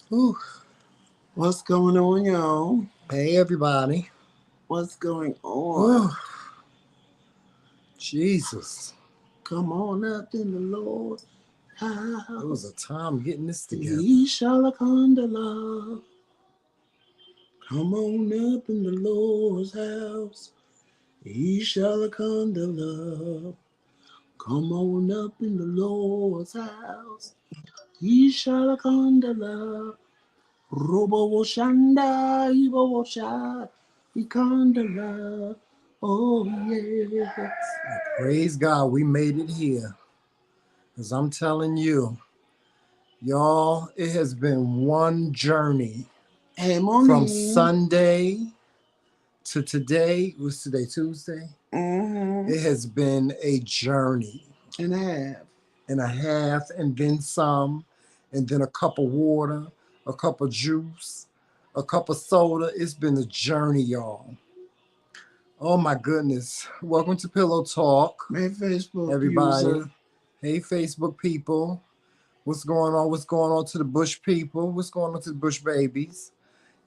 Whew. What's going on, y'all? Hey, everybody. What's going Whew. on? Jesus. Come on up in the Lord's It was a house. time getting this together. He shall come to love. Come on up in the Lord's house. He shall come to love. Come on up in the Lord's house. He shall come to love. Robo Shanda, Ibo Shad. He come to love. Oh, yes. Praise God, we made it here. Because I'm telling you, y'all, it has been one journey Hey, from morning. Sunday to today. What's today, Tuesday? Mm-hmm. It has been a journey And a half. and a half, and then some, and then a cup of water, a cup of juice, a cup of soda. It's been a journey, y'all. Oh my goodness. Welcome to Pillow Talk, Hey, Facebook everybody. user. Hey, Facebook people. What's going on? What's going on to the Bush people? What's going on to the Bush babies?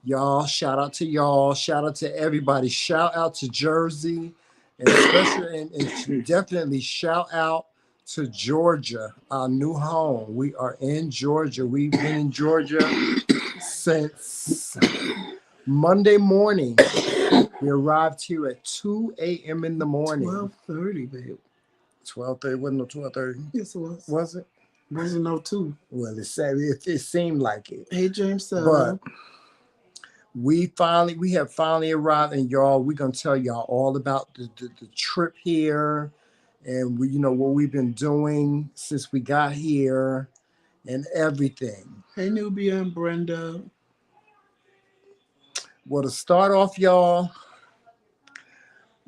Y'all, shout out to y'all. Shout out to everybody. Shout out to Jersey. And especially and definitely shout out to Georgia, our new home. We are in Georgia. We've been in Georgia since Monday morning. We arrived here at 2 a.m. in the morning. 12:30, babe. 12:30, wasn't no 12:30? Yes, it was. Was it? Wasn't no 2. Well, it seemed like it. Hey, James But Sutter. we have finally arrived, and y'all, we're gonna tell y'all all about the trip here, and what we've been doing since we got here, and everything. Hey, Nubia and Brenda. Well, to start off, y'all,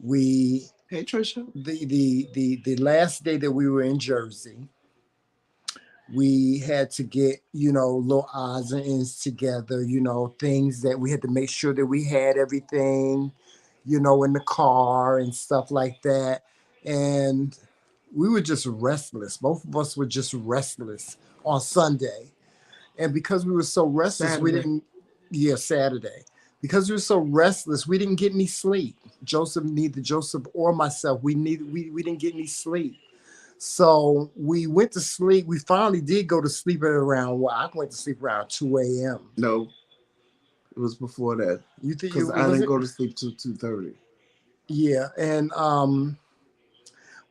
we Hey, Trisha. the last day that we were in Jersey, we had to get little odds and ends together, things that we had to make sure that we had everything, in the car and stuff like that. And we were just restless. Both of us were just restless on Sunday. And because we were so restless, we Saturday. didn't, yeah, Saturday. Because we were so restless, we didn't get any sleep. Neither Joseph or myself, we didn't get any sleep. So we went to sleep. We finally did go to sleep at around, well, I went to sleep around 2 a.m. No, it was before that. You think Because I didn't go to sleep till 2:30. Yeah, and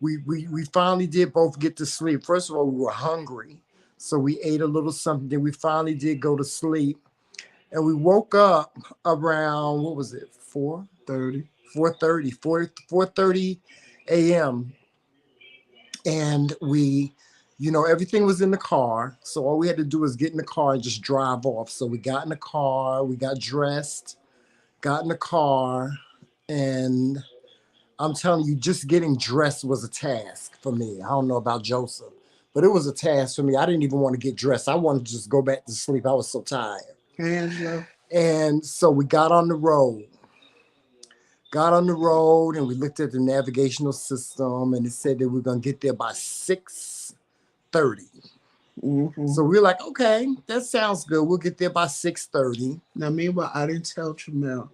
we finally did both get to sleep. First of all, we were hungry, so we ate a little something. Then we finally did go to sleep, and we woke up around, what was it, 30. 4:30 a.m. And everything was in the car. So all we had to do was get in the car and just drive off. So we got in the car, we got dressed, got in the car, and I'm telling you, just getting dressed was a task for me. I don't know about Joseph, but it was a task for me. I didn't even want to get dressed. I wanted to just go back to sleep. I was so tired. Hey, Angela. And so we got on the road. Got on the road and we looked at the navigational system, and it said that we are going to get there by 6:30. Mm-hmm. So we were like, okay, that sounds good. We'll get there by 6:30. Now, meanwhile, I didn't tell Tramel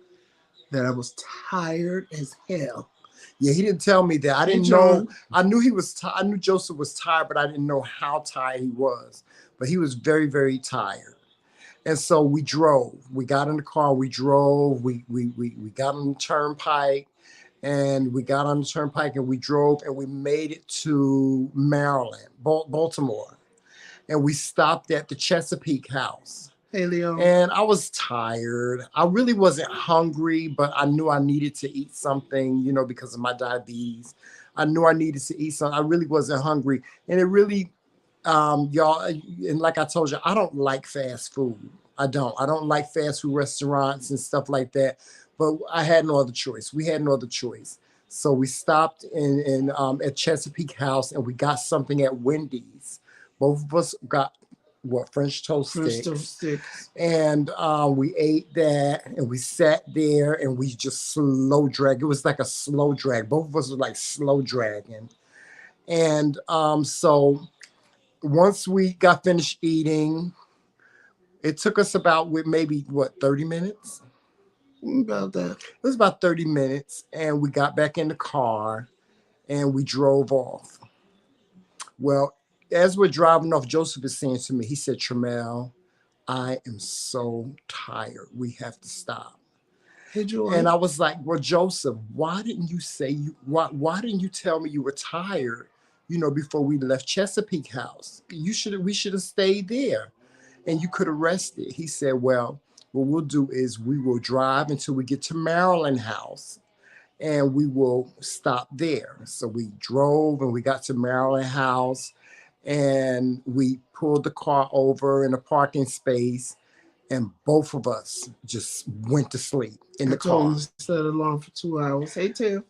that I was tired as hell. Yeah, he didn't tell me that. I didn't know. I knew he was. I knew Joseph was tired, but I didn't know how tired he was. But he was very, very tired. And so we drove. We got in the car. We drove. We got on the turnpike, and we got on the turnpike, and we drove, and we made it to Maryland, Baltimore, and we stopped at the Chesapeake House. Hey, Leo. And I was tired. I really wasn't hungry, but I knew I needed to eat something, because of my diabetes. I knew I needed to eat something. I really wasn't hungry. And it really, y'all, and like I told you, I don't like fast food. I don't like fast food restaurants and stuff like that. But I had no other choice. We had no other choice. So we stopped at Chesapeake House, and we got something at Wendy's. Both of us got French toast sticks. And we ate that, and we sat there, and we just slow dragged. It was like a slow drag. Both of us were like slow dragging. And so once we got finished eating, it took us about with maybe what 30 minutes. About that. It was about 30 minutes, and we got back in the car and we drove off. Well, as we're driving off, Joseph is saying to me, he said, Tramel, I am so tired. We have to stop. Hey, Joy. And I was like, well, Joseph, why didn't you say why didn't you tell me you were tired, before we left Chesapeake House? We should have stayed there and you could have rested. He said, well, what we'll do is we will drive until we get to Maryland House and we will stop there. So we drove and we got to Maryland House and we pulled the car over in a parking space and both of us just went to sleep in the car. Set alarm for 2 hours. Hey, Tiff.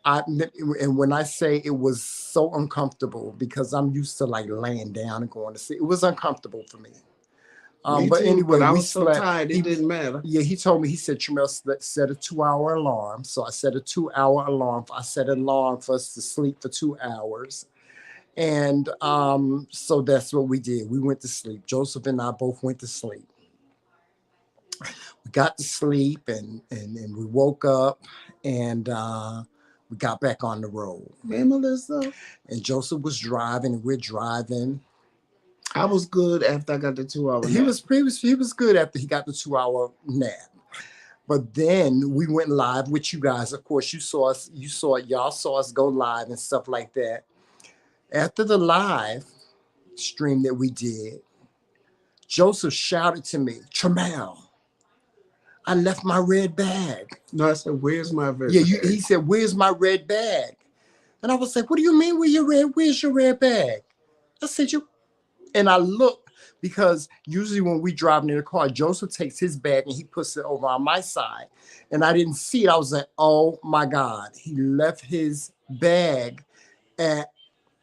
And when I say it was so uncomfortable because I'm used to like laying down and going to sleep, it was uncomfortable for me. But too, anyway, but I we was slept. So tired, it didn't matter. Yeah, he told me, he said, Tramel, set a 2-hour alarm. So I set a 2-hour alarm. I set an alarm for us to sleep for 2 hours. And so that's what we did. We went to sleep. Joseph and I both went to sleep. We got to sleep and we woke up and we got back on the road. Hey, Melissa. And Joseph was driving and we're driving. I was good after I got the 2 hour nap. He was good after he got the 2-hour nap. But then we went live with you guys. Of course, y'all saw us go live and stuff like that. After the live stream that we did, Joseph shouted to me, Tramel, I left my red bag. No, I said, where's my red bag? He said, where's my red bag? And I was like, what do you mean where's your red bag? I said, and I looked because usually when we driving in the car, Joseph takes his bag and he puts it over on my side. And I didn't see it. I was like, oh my God. He left his bag at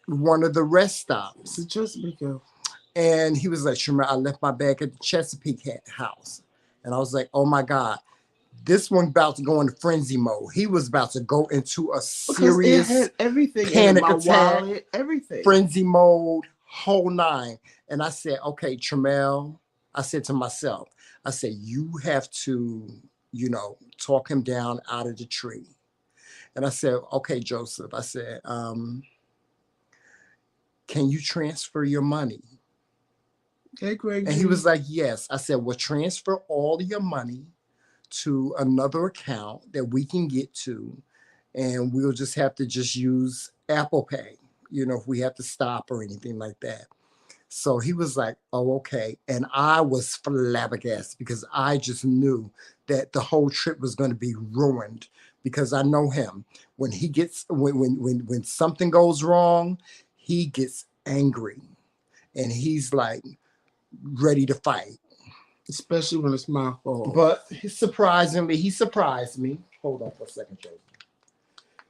one of the rest stops. The Chesapeake House. And he was like, Tramel, I left my bag at the Chesapeake House. And I was like, oh my God, this one about to go into frenzy mode. He was about to go into a serious it had everything panic in my attack, wallet, everything. Frenzy mode, whole nine. And I said, okay, Tramel, I said to myself, I said, you have to, talk him down out of the tree. And I said, okay, Joseph, I said, can you transfer your money? Okay, Greg. And he was like, yes. I said, well, transfer all your money to another account that we can get to. And we'll just have to use Apple Pay, if we have to stop or anything like that. So he was like, oh, okay. And I was flabbergasted because I just knew that the whole trip was going to be ruined because I know him. When he gets, when something goes wrong, he gets angry and he's like ready to fight. Especially when it's my fault. But surprisingly, he surprised me. Hold on for a second, Joe.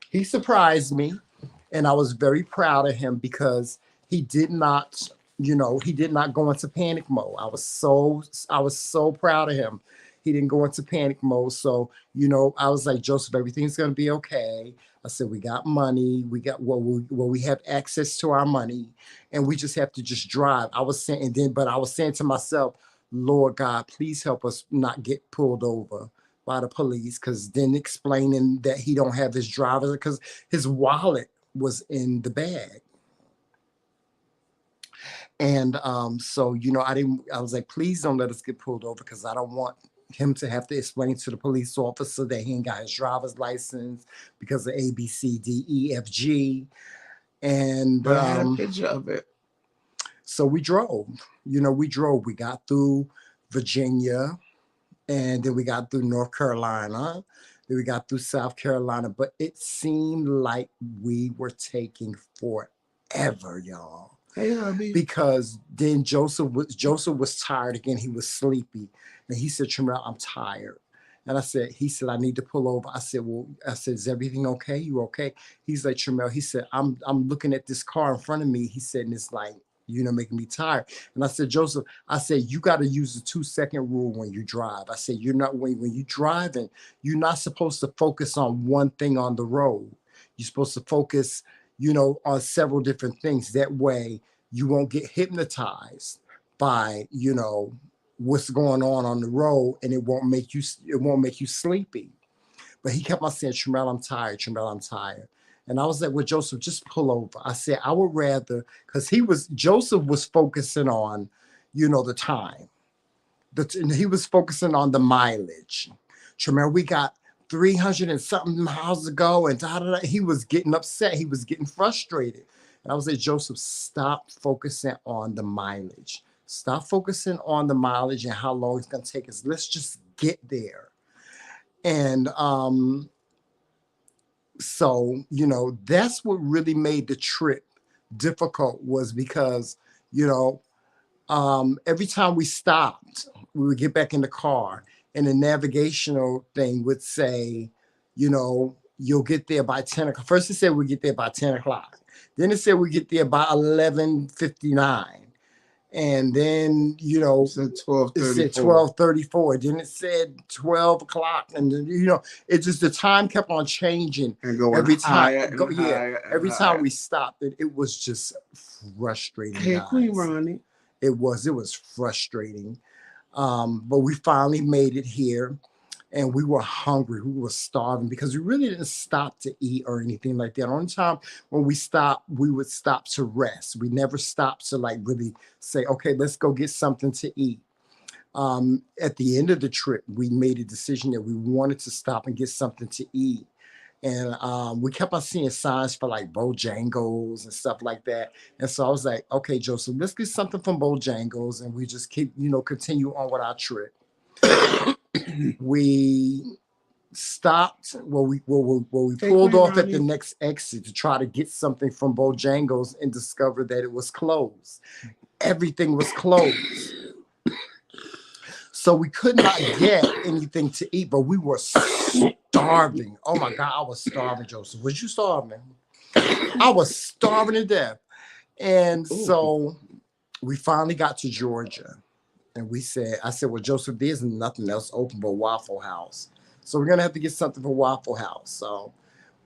He surprised me and I was very proud of him because he did not, he did not go into panic mode. I was so proud of him. He didn't go into panic mode. So, I was like, Joseph, everything's going to be okay. I said, we got money. We got, we have access to our money and we just have to just drive. I was saying to myself, Lord God, please help us not get pulled over by the police. Cause then explaining that he don't have his driver because his wallet was in the bag. And so, I was like, please don't let us get pulled over because I don't want him to have to explain to the police officer that he ain't got his driver's license because of A, B, C, D, E, F, G. And but I had a picture of it. So we drove, we got through Virginia and then we got through North Carolina. Then we got through South Carolina, but it seemed like we were taking forever, y'all. Hey, hubby. Because then Joseph was tired again. He was sleepy. And he said, Tramel, I'm tired. And he said, I need to pull over. I said, is everything okay? You okay? He's like, Tramel, he said, I'm looking at this car in front of me. He said, and it's like, making me tired. And I said, Joseph, I said, you got to use the 2-second rule when you drive. I said, when you're driving, you're not supposed to focus on one thing on the road. You're supposed to focus, on several different things. That way, you won't get hypnotized by, you know, what's going on the road, and it won't make you sleepy. But he kept on saying, Tramel, I'm tired. Tramel, I'm tired. And I was like, well, Joseph, just pull over. I said, I would rather, because Joseph was focusing on, you know, the time. And he was focusing on the mileage. Tramel, we got 300 and something miles to go. And he was getting upset. He was getting frustrated. And I was like, Joseph, stop focusing on the mileage. Stop focusing on the mileage and how long it's going to take us. Let's just get there. And so, you know, that's what really made the trip difficult, was because, you know, every time we stopped, we would get back in the car and the navigational thing would say, you know, you'll get there by 10 o'clock. First it said we get there by 10 o'clock. Then it said we get there by 11:59. And then, you know, It said 12:34. It said 12:34. Then it said 12 o'clock. And then, you know, it just, the time kept on changing. And going every time. every time we stopped, it was just frustrating. Hey, Queen Ronnie. It was frustrating. But we finally made it here. And we were hungry. We were starving because we really didn't stop to eat or anything like that. Only time when we stopped, we would stop to rest. We never stopped to like really say, okay, let's go get something to eat. At the end of the trip, we made a decision that we wanted to stop and get something to eat. And we kept on seeing signs for like Bojangles and stuff like that. And so I was like, okay, Joseph, let's get something from Bojangles. And we just keep, you know, continue on with our trip. We stopped we pulled off at the next exit to try to get something from Bojangles and discovered that it was closed. Everything was closed. So we could not get anything to eat, but we were starving. Oh my God, I was starving, Joseph. Was you starving? I was starving to death. And so we finally got to Georgia. And I said, well, Joseph, there's nothing else open but Waffle House. So we're going to have to get something for Waffle House. So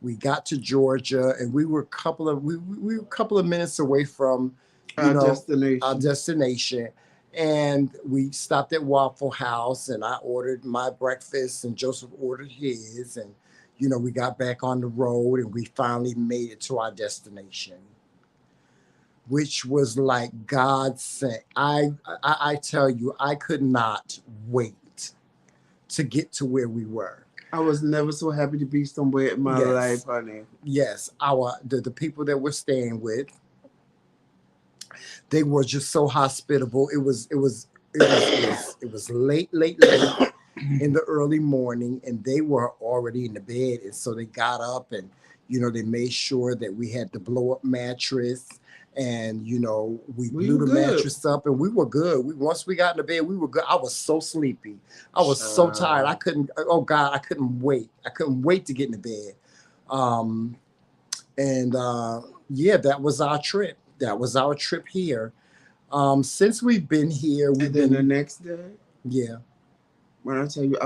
we got to Georgia, and we were a couple of minutes away from our destination. And we stopped at Waffle House, and I ordered my breakfast, and Joseph ordered his. And, you know, we got back on the road, and we finally made it to our destination, which was like God sent. I tell you, I could not wait to get to where we were. I was never so happy to be somewhere in my life, honey. Yes, the people that we're staying with, they were just so hospitable. It was late in the early morning, and they were already in the bed, and so they got up and, you know, they made sure that we had the blow up mattress. And, you know, we blew the mattress up, and we were good. Once we got in the bed, we were good. I was so sleepy. I was so tired. I couldn't wait. I couldn't wait to get in the bed. Yeah, that was our trip. That was our trip here. Since we've been here, the next day? Yeah. When I tell you, I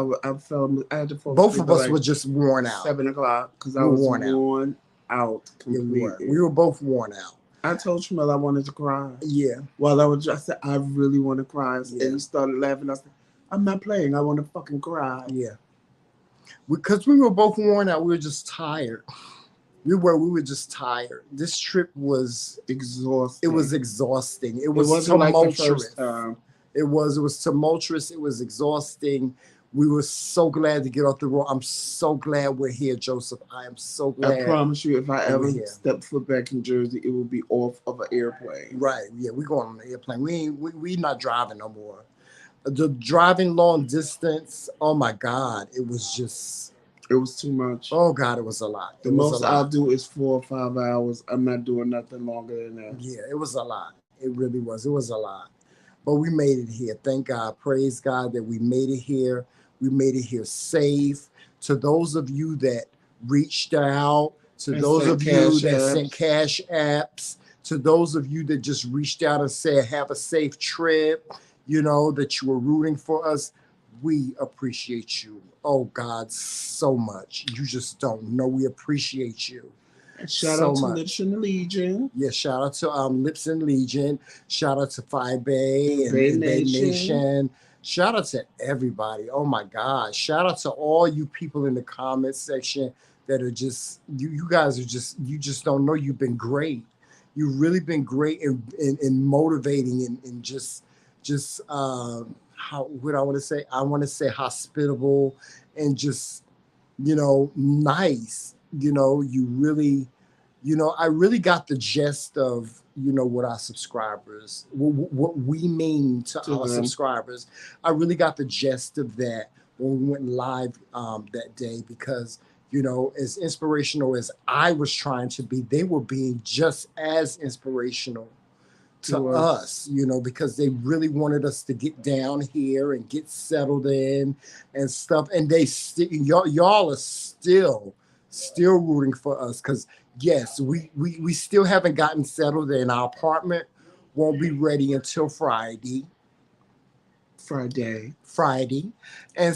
had to fall. Both of us were just worn out. 7 o'clock, because I was worn out completely. Yeah, we were both worn out. I told Tramel I wanted to cry. Yeah. While I said, I really want to cry. And he started laughing. I said, I'm not playing. I want to fucking cry. Yeah. Because we were both worn out. We were just tired. We were just tired. This trip was exhausting. It was exhausting. It was tumultuous. Like the first time. It was tumultuous. It was exhausting. We were so glad to get off the road. I'm so glad we're here, Joseph. I am so glad. I promise you, if I ever step foot back in Jersey, it will be off of an airplane. Right. Yeah, we're going on an airplane. We not driving no more. The driving long distance, oh my God, it was too much. Oh God, it was a lot. The most I'll do is 4 or 5 hours. I'm not doing nothing longer than that. Yeah, it was a lot. It really was. It was a lot. But we made it here. Thank God. Praise God that we made it here. We made it here safe. To those of you that reached out, to those of you that sent cash apps, to those of you that just reached out and said, have a safe trip, you know, that you were rooting for us, we appreciate you. Oh God, so much. You just don't know. We appreciate you. Shout so out to Lips much. in the Legion, Yeah, shout out to Lips and Legion. Shout out to Phi Bay Bay and Bay Nation. Nation. Shout out to everybody. Oh my God. Shout out to all you people in the comments section that are just you guys are just don't know you've been great. You've really been great in motivating and just how what I want to say. I want to say hospitable and just nice. You really I really got the gist of what our subscribers, what we mean to To our them. subscribers. I really got the gist of that when we went live that day because as inspirational as I was trying to be, they were being just as inspirational to us, because they really wanted us to get down here and get settled in and stuff. And y'all are still rooting for us because yes, we still haven't gotten settled in our apartment. Won't be ready until Friday. And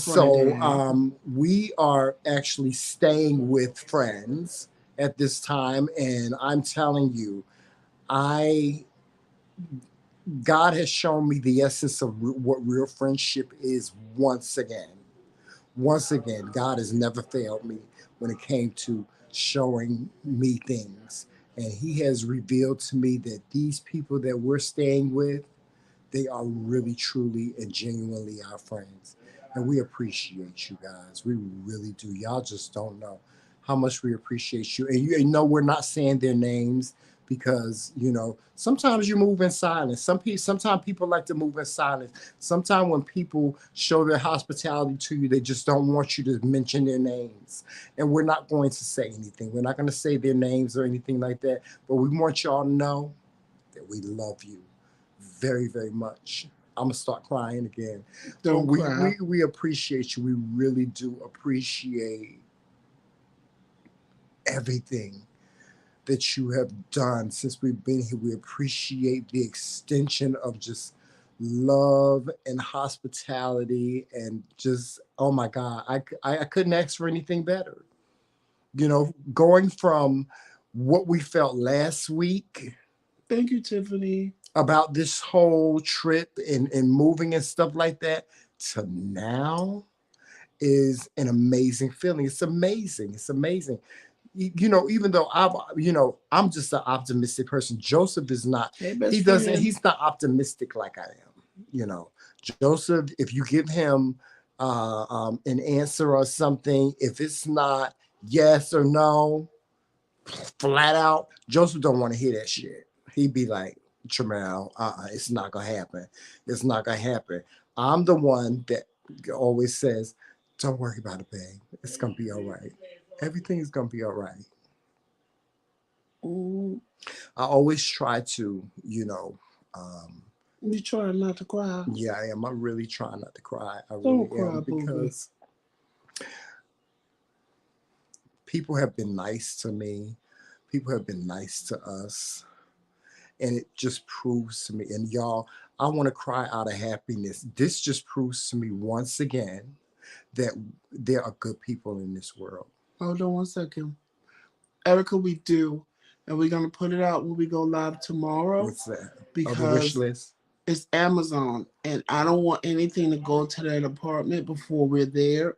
so Friday. we are actually staying with friends at this time. And I'm telling you, I God has shown me the essence of what real friendship is once again. Once again, God has never failed me when it came to showing me things. And He has revealed to me that these people that we're staying with, they are really, truly, and genuinely our friends. And we appreciate you guys. We really do. Y'all just don't know how much we appreciate you. And you know, we're not saying their names because sometimes you move in silence. Sometimes people like to move in silence. Sometimes when people show their hospitality to you, they just don't want you to mention their names. And we're not going to say anything. We're not going to say their names or anything like that. But we want y'all to know that we love you very, very much. I'm gonna start crying again. Don't But cry. we appreciate you. We really do appreciate everything that you have done since we've been here. We appreciate the extension of just love and hospitality and just oh my God, I couldn't ask for anything better. Going from what we felt last week Thank you, Tiffany. about this whole trip and moving and stuff like that to now is an amazing feeling. It's amazing. It's amazing. Even though I'm just an optimistic person. Joseph is not. Hey, best He doesn't. friend. He's not optimistic like I am. Joseph. If you give him an answer or something, if it's not yes or no, flat out, Joseph don't want to hear that shit. He'd be like, Tramel, it's not gonna happen. It's not gonna happen. I'm the one that always says, don't worry about it, babe. It's gonna be all right. Everything is gonna be all right. Mm, I always try to, you trying not to cry. yeah, I am. I really try not to cry. I Don't really cry, am booby. because people have been nice to me. People have been nice to us. And it just proves to me, and y'all, I want to cry out of happiness. This just proves to me once again that there are good people in this world. Hold on 1 second. Erica, we do. And we're going to put it out when we go live tomorrow What's that? Oh, the wish because list? it's Amazon. And I don't want anything to go to that apartment before we're there.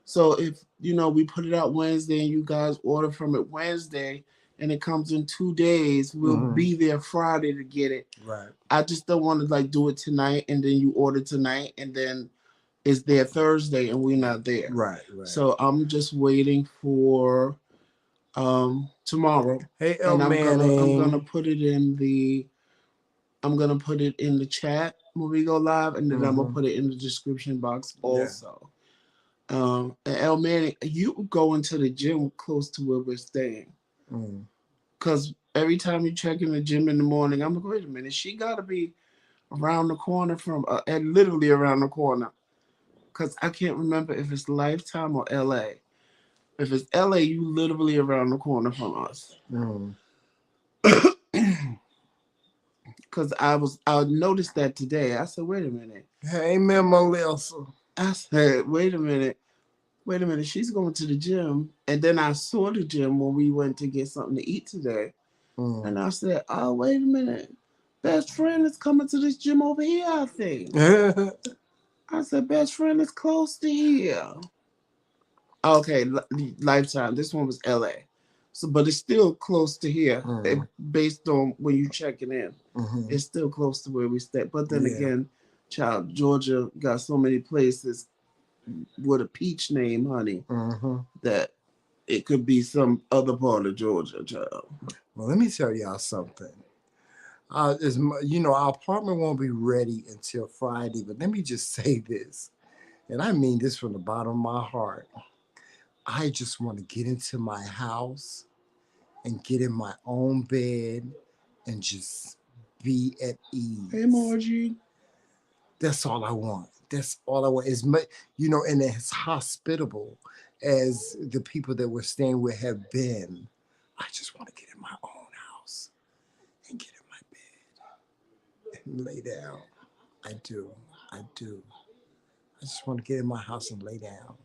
So if, we put it out Wednesday and you guys order from it Wednesday and it comes in 2 days, we'll be there Friday to get it. Right. I just don't want to do it tonight and then you order tonight and then it's there Thursday and we're not there. Right, right. So I'm just waiting for tomorrow. Hey, El And I'm gonna Manning. put it in the chat when we go live, and then I'm gonna put it in the description box also. And El Manning, you go into the gym close to where we're staying. Cause every time you check in the gym in the morning, I'm like, wait a minute, she gotta be around the corner from and literally around the corner. Cause I can't remember if it's Lifetime or LA. If it's LA, you literally around the corner from us. Cause I noticed that today. I said, wait a minute. Hey, Memo Lilsa. I said, wait a minute. wait a minute, she's going to the gym. And then I saw the gym when we went to get something to eat today. And I said, oh, wait a minute. Best friend is coming to this gym over here, I think. I said, best friend is close to here. Okay, Lifetime. This one was LA. So, but it's still close to here, based on when you checking in. It's still close to where we stay. But then again, child, Georgia got so many places with a peach name, honey, that it could be some other part of Georgia, child. Well, let me tell y'all something. Our apartment won't be ready until Friday, but let me just say this, and I mean this from the bottom of my heart. I just want to get into my house and get in my own bed and just be at ease. Hey, Margie. That's all I want. That's all I want. And as hospitable as the people that we're staying with have been, I just want to get in my own house and get in my bed and lay down. I do. I just want to get in my house and lay down.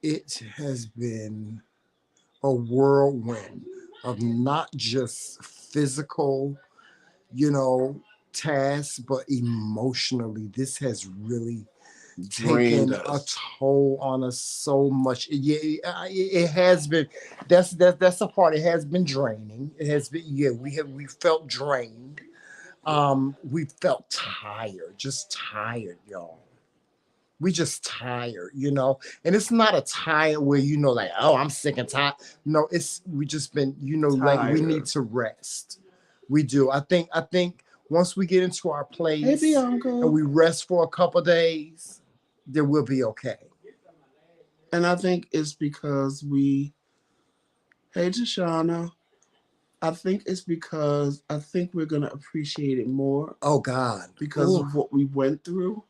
It has been a whirlwind of not just physical, tasks, but emotionally. This has really taken a toll on us so much. Yeah, it has been. That's a part. It has been draining. It has been. Yeah, we felt drained. We felt tired, just tired, y'all. We just tired, and it's not a tired where like, oh, I'm sick and tired. No, we just been, like we need to rest. We do. I think once we get into our place and we rest for a couple days, then we'll be okay. And I think it's because hey, Tashana, I think it's because I think we're going to appreciate it more. Oh, God. Because of what we went through,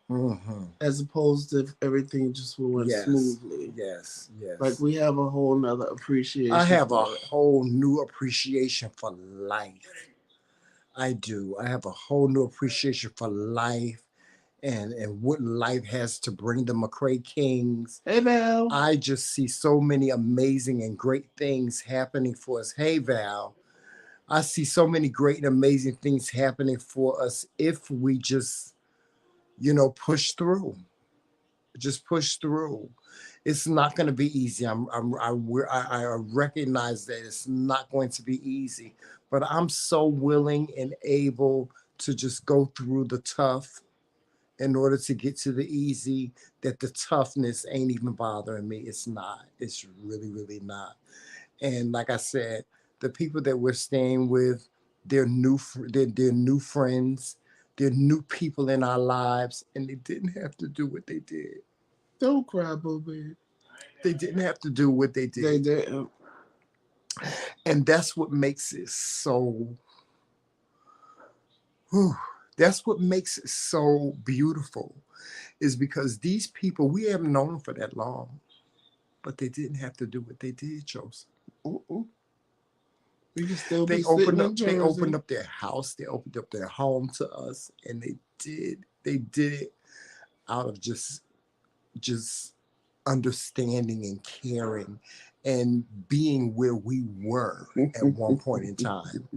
as opposed to if everything just went smoothly. Yes. Like we have a whole nother appreciation. I have a whole new appreciation for life. I do. I have a whole new appreciation for life and what life has to bring the McRaeKingz. Hey, Val. I just see so many amazing and great things happening for us. Hey, Val. I see so many great and amazing things happening for us if we just, push through. Just push through. It's not going to be easy. I recognize that it's not going to be easy, but I'm so willing and able to just go through the tough in order to get to the easy, that the toughness ain't even bothering me. It's not. It's really, really not. And like I said, the people that we're staying with, they're new friends, they're new people in our lives, and they didn't have to do what they did. Don't cry, baby. They didn't have to do what they did. They didn't. And that's what makes it so. That's what makes it so beautiful, is because these people, we haven't known them for that long, but they didn't have to do what they did, Joseph. We can still they opened up their house, they opened up their home to us, and they did it out of just understanding and caring and being where we were at one point in time.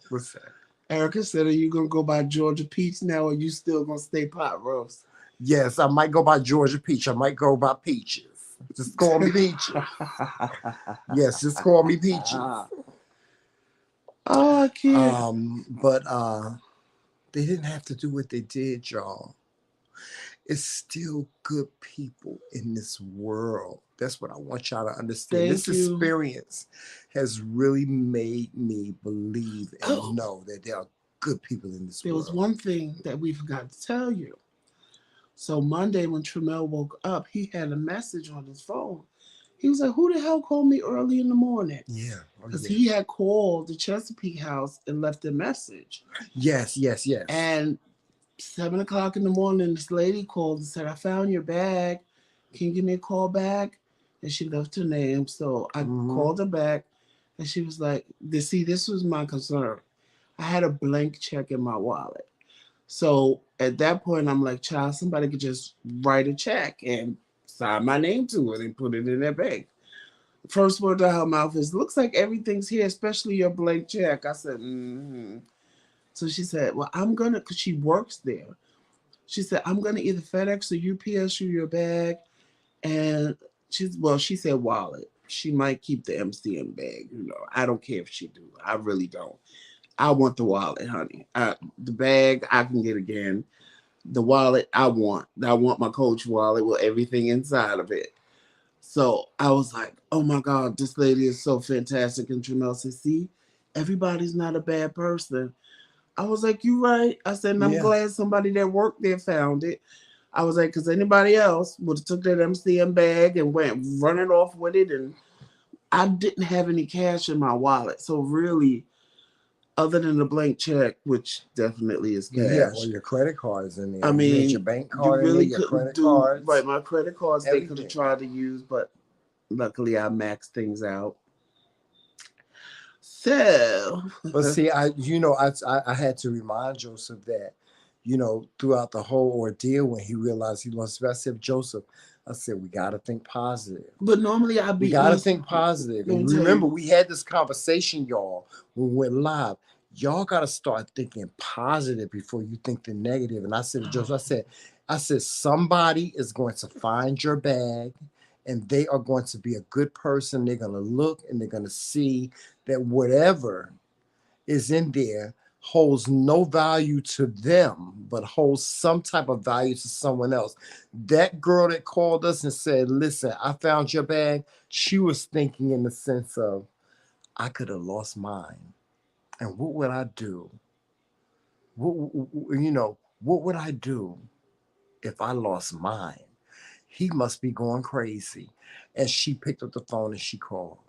What's that? Erica said, are you going to go by Georgia Peach now, or you still going to stay pot roast? Yes, I might go by Georgia Peach. I might go by Peaches. Just call me Peaches. Yes, just call me Peaches. Oh, I can't. But they didn't have to do what they did, y'all. It's still good people in this world. That's what I want y'all to understand. This experience has really made me believe and know that there are good people in this world. There was one thing that we forgot to tell you. So Monday when Tremel woke up, he had a message on his phone. He was like, who the hell called me early in the morning? Yeah. Because he had called the Chesapeake house and left a message. Yes. And 7 o'clock in the morning, this lady called and said, I found your bag. Can you give me a call back? And she left her name. So I called her back, and she was like, see, this was my concern. I had a blank check in my wallet. So at that point, I'm like, child, somebody could just write a check and sign my name to it and put it in their bank. First word out of her mouth is, looks like everything's here, especially your blank check. I said, mm-hmm. So she said, well, I'm going to, because she works there. She said, I'm going to either FedEx or UPS you your bag. And she said wallet. She might keep the MCM bag. I don't care if she do. I really don't. I want the wallet, honey. The bag I can get again. The wallet I want. I want my Coach wallet with everything inside of it. So I was like, oh my God, this lady is so fantastic. And Jamel said, see, everybody's not a bad person. I was like, you right. I said, and I'm Yeah. glad somebody that worked there found it. I was like, because anybody else would have took that MCM bag and went running off with it. And I didn't have any cash in my wallet. So really, other than the blank check, which definitely is Yeah, cash. well, your credit cards in there. I You had mean, your bank you card in there, really your couldn't credit do cards, right. My credit cards they could have everything. tried to use, but luckily I maxed things out. So, But see, I had to remind Joseph that, throughout the whole ordeal when he realized he lost. I said, Joseph, I said, we got to think positive. but normally I We beat got to myself. think positive. Let me And tell remember, you, we had this conversation, y'all, when we went live. Y'all got to start thinking positive before you think the negative. And I said to Joseph, I said, somebody is going to find your bag and they are going to be a good person. They're going to look and they're going to see that whatever is in there holds no value to them, but holds some type of value to someone else. That girl that called us and said, listen, I found your bag, she was thinking in the sense of, I could have lost mine. And what would I do? What would I do if I lost mine? He must be going crazy. And she picked up the phone and she called.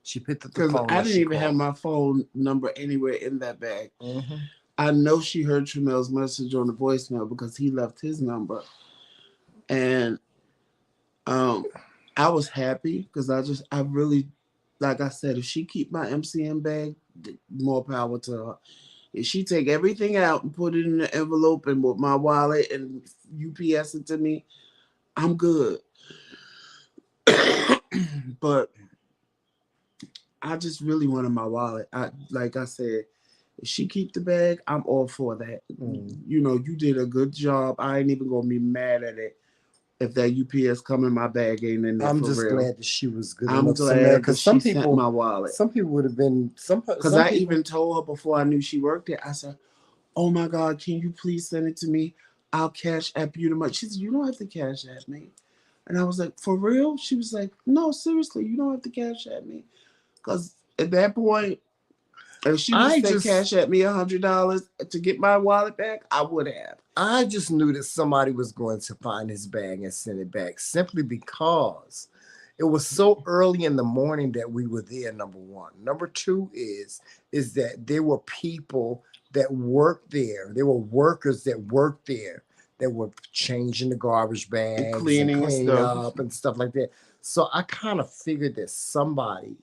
She picked up the because phone I and didn't she even have called. my phone number anywhere in that bag. Mm-hmm. I know she heard Tramel's message on the voicemail because he left his number, and um, I was happy because I really, like I said, if she keep my MCM bag, more power to her. If she take everything out and put it in the envelope and with my wallet and UPS it to me, I'm good. But I just really wanted my wallet. Like I said, if she keep the bag, I'm all for that. Mm. You did a good job. I ain't even gonna be mad at it if that UPS come in my bag ain't in there I'm for just real. glad that she was good I'm enough, Samara, glad that because she sent my wallet. some people would have been Because some I people. even told her before I knew she worked there, I said, oh my God, can you please send it to me? I'll cash app you the money. She said, you don't have to cash app me. And I was like, for real? She was like, no, seriously, you don't have to cash app me. Because at that point, if she would have I said just cash at me $100 to get my wallet back, I would have. I just knew that somebody was going to find his bag and send it back simply because it was so early in the morning that we were there. Number one. Number two is that there were people that worked there. There were workers that worked there that were changing the garbage And bags and cleaning and cleaning stuff. up and stuff like that. So I kind of figured that somebody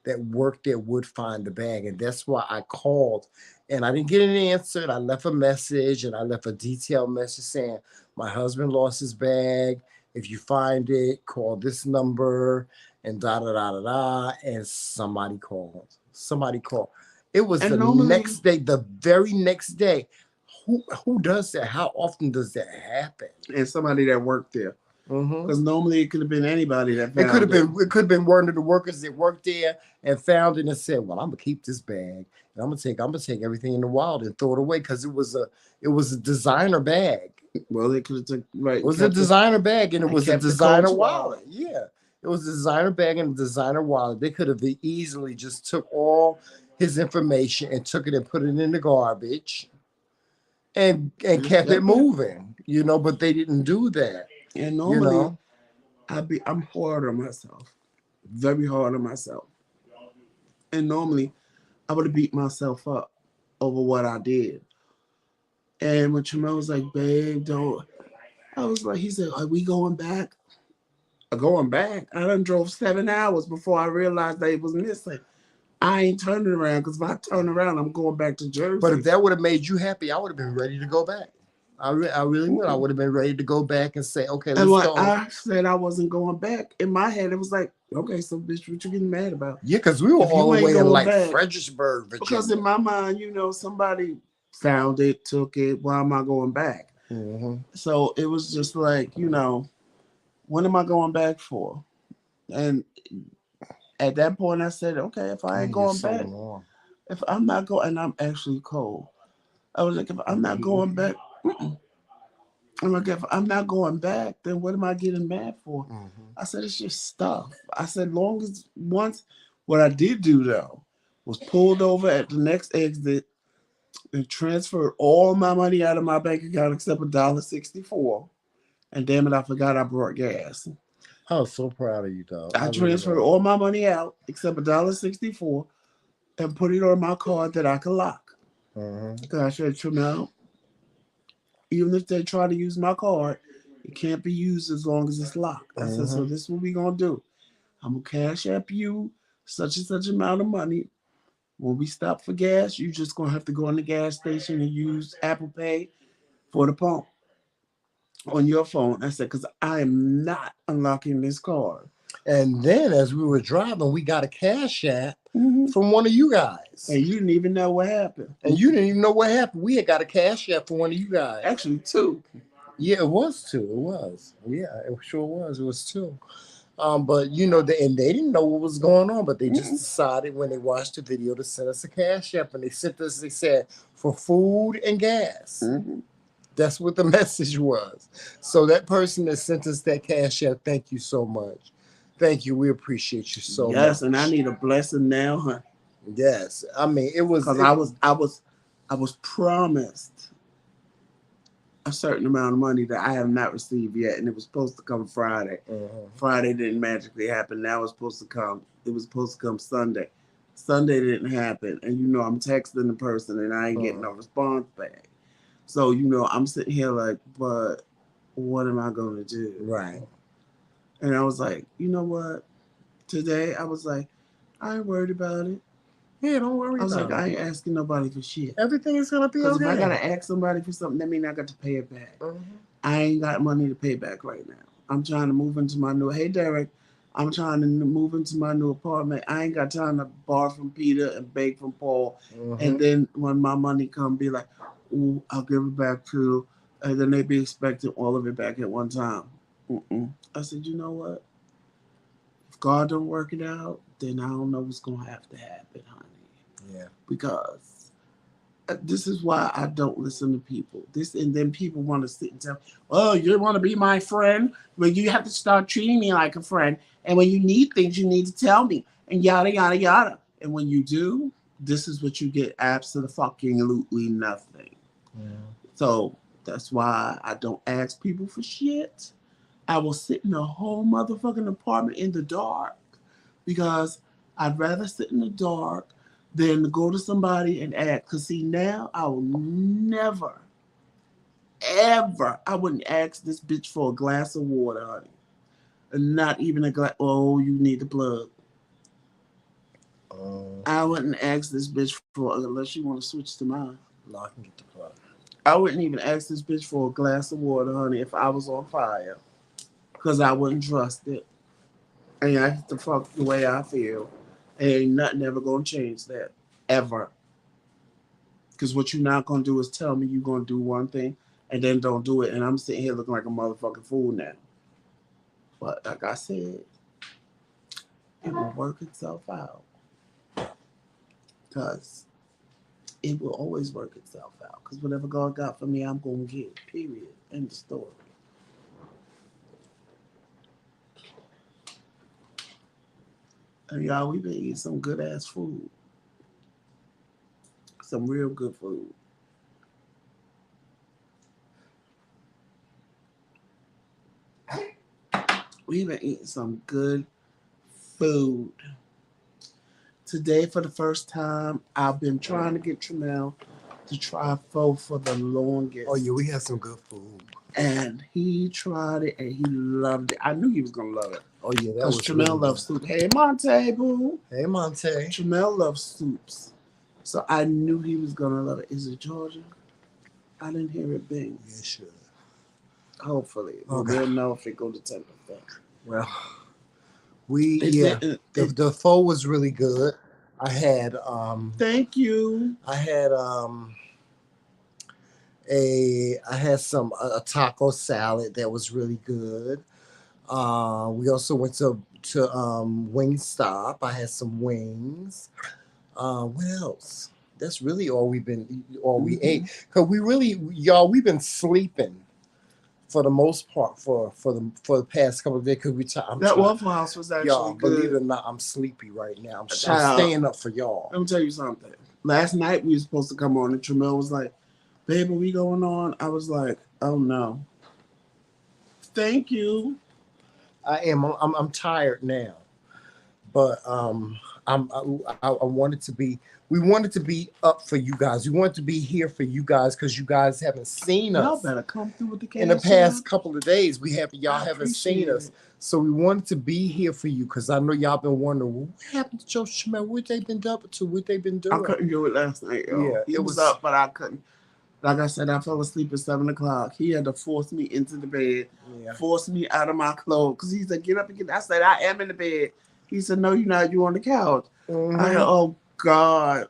that worked there would find the bag. And that's why I called and I didn't get an answer. And I left a message and I left a detailed message saying, my husband lost his bag. If you find it, call this number and da da da da da. And somebody called. Somebody called. It was And the normally, next day, the very next day. Who does that? How often does that happen? and somebody that worked there. Mm-hmm. Because normally it could have been anybody that It could found have it. been one of the workers that worked there and found it and said, "Well, I'm gonna keep this bag and I'm gonna take everything in the wild and throw it away because it was a designer bag. Well, they could have took right It and was a kept the designer bag and it and was a kept the designer Coach wallet. wallet. Yeah, it was a designer bag and a designer wallet. They could have easily just took all his information and took it and put it in the garbage and Most kept it definitely. moving, but they didn't do that, And you normally know. I'm hard on myself. Very hard on myself. And normally I would have beat myself up over what I did. And when Tremel was like, babe, don't I was like, he said, are we going back? Going back? I done drove 7 hours before I realized that it was missing. I ain't turning around because if I turn around, I'm going back to Jersey. But if that would have made you happy, I would have been ready to go back. I really would. I would have been ready to go back and say, okay, let's and when go. I said I wasn't going back, in my head, it was like, okay, so bitch, what you getting mad about? Yeah, because we were If you all the ain't way in going like back- Fredericksburg, Virginia. Because in my mind, you know, somebody found it, took it. Why am I going back? Mhm. So it was just like, you know, what am I going back for? And at that point, I said, okay, if I ain't You're going so back, warm. if I'm not going, and I'm actually cold. I was like, if I'm not going back, I'm like, if I'm not going back, then what am I getting mad for? Mhm. I said, it's just stuff. I said, long as once, what I did do though was pulled over at the next exit and transferred all my money out of my bank account except $1.64. And damn it, I forgot I brought gas. I was so proud of you, dog. I transferred all my money out except $1.64 and put it on my card that I could lock. Because I said, Tramel, even if they try to use my card, it can't be used as long as it's locked. I said, so this is what we gonna do. I'm gonna cash app you such and such amount of money. When we stop for gas, you just gonna have to go in the gas station and use Apple Pay for the pump on your phone. I said, because I am not unlocking this card. And then as we were driving, we got a cash app from one of you guys. And you didn't even know what happened. And you didn't even know what happened. We had got a cash app from one of you guys. Actually, two. Yeah, it was two. It was. Yeah, it sure was. It was two. But you know, and they didn't know what was going on, but they just decided when they watched the video to send us a cash app, and they sent us. They said for food and gas. That's what the message was. So that person that sent us that cash app, thank you so much. Thank you. We appreciate you so much. Yes, and I need a blessing now, huh? Yes, I mean it was because I was promised a certain amount of money that I have not received yet, and it was supposed to come Friday. Friday didn't magically happen. Now it's supposed to come. It was supposed to come Sunday. Sunday didn't happen, and you know I'm texting the person, and I ain't getting no response back. So you know I'm sitting here like, but what am I gonna do? Right. And I was like, you know what? Today I was like, I ain't worried about it. Yeah, don't worry. I was about like, it. I ain't asking nobody for shit. Everything is gonna be okay. Because if I gotta ask somebody for something, that means I got to pay it back. I ain't got money to pay back right now. I'm trying to move into my new. Hey, Derek, I'm trying to move into my new apartment. I ain't got time to borrow from Peter and beg from Paul, and then when my money come, be like, ooh, I'll give it back to, and then they be expecting all of it back at one time. I said, you know what? If God don't work it out, then I don't know what's gonna have to happen, honey. Yeah. Because this is why I don't listen to people. And then people want to sit and tell, oh, you want to be my friend? Well, you have to start treating me like a friend. And when you need things, you need to tell me. And yada, yada, yada. And when you do, this is what you get. Absolutely nothing. So that's why I don't ask people for shit. I will sit in a whole motherfucking apartment in the dark because I'd rather sit in the dark than go to somebody and ask. Because see, now I will never, ever, I wouldn't ask this bitch for a glass of water, honey. And not even a glass. Oh, you need the plug. I wouldn't ask this bitch for, unless you want to switch to mine. No, I can get the plug. I wouldn't even ask this bitch for a glass of water, honey, if I was on fire. Because I wouldn't trust it. And I have to fuck the way I feel. And ain't nothing ever going to change that. Ever. Because what you're not going to do is tell me you're going to do one thing and then don't do it. And I'm sitting here looking like a motherfucking fool now. But like I said, it will work itself out. Because it will always work itself out. Because whatever God got for me, I'm going to get. Period. End of story. And y'all, we've been eating some good ass food. Some real good food. We've been eating some good food. Today, for the first time, I've been trying to get Tramel to try pho for the longest. Oh yeah, we had some good food. And he tried it and he loved it. I knew he was gonna love it. Oh yeah, that Because was Tramel really loves good. soup. Hey Monte, boo. Hey Monte. Tramel loves soups. So I knew he was gonna love it. Is it Georgia? I didn't hear it bing. Yeah, sure. Hopefully. Okay. We'll know if it go to 10%. Well, the pho was really good. I had Thank you. I had some a taco salad that was really good. We also went to Wingstop. I had some wings. What else? That's really all we ate. Cause we've been sleeping for the most part for the past couple of days. Cause that Waffle House was actually y'all, good. believe it or not, I'm sleepy right now. I'm Child, staying up for y'all. Let me tell you something. Last night we were supposed to come on and Tramel was like, babe, are we going on? I was like, oh no. Thank you. I am. I'm tired now, but I wanted to be. We wanted to be up for you guys. We wanted to be here for you guys because you guys haven't seen Y'all us better come through with the cash in the past out. couple of days. Y'all haven't seen us, so we wanted to be here for you because I know y'all been wondering what happened to Joe Schmidt. What they been up to? What they been doing? I couldn't do it last night, yo. Yeah, He was up, but I couldn't. Like I said, I fell asleep at 7 o'clock. He had to force me into the bed, force me out of my clothes. Because he said, get up and get. I said, I am in the bed. He said, no, you're not. You on the couch. I said, oh, God.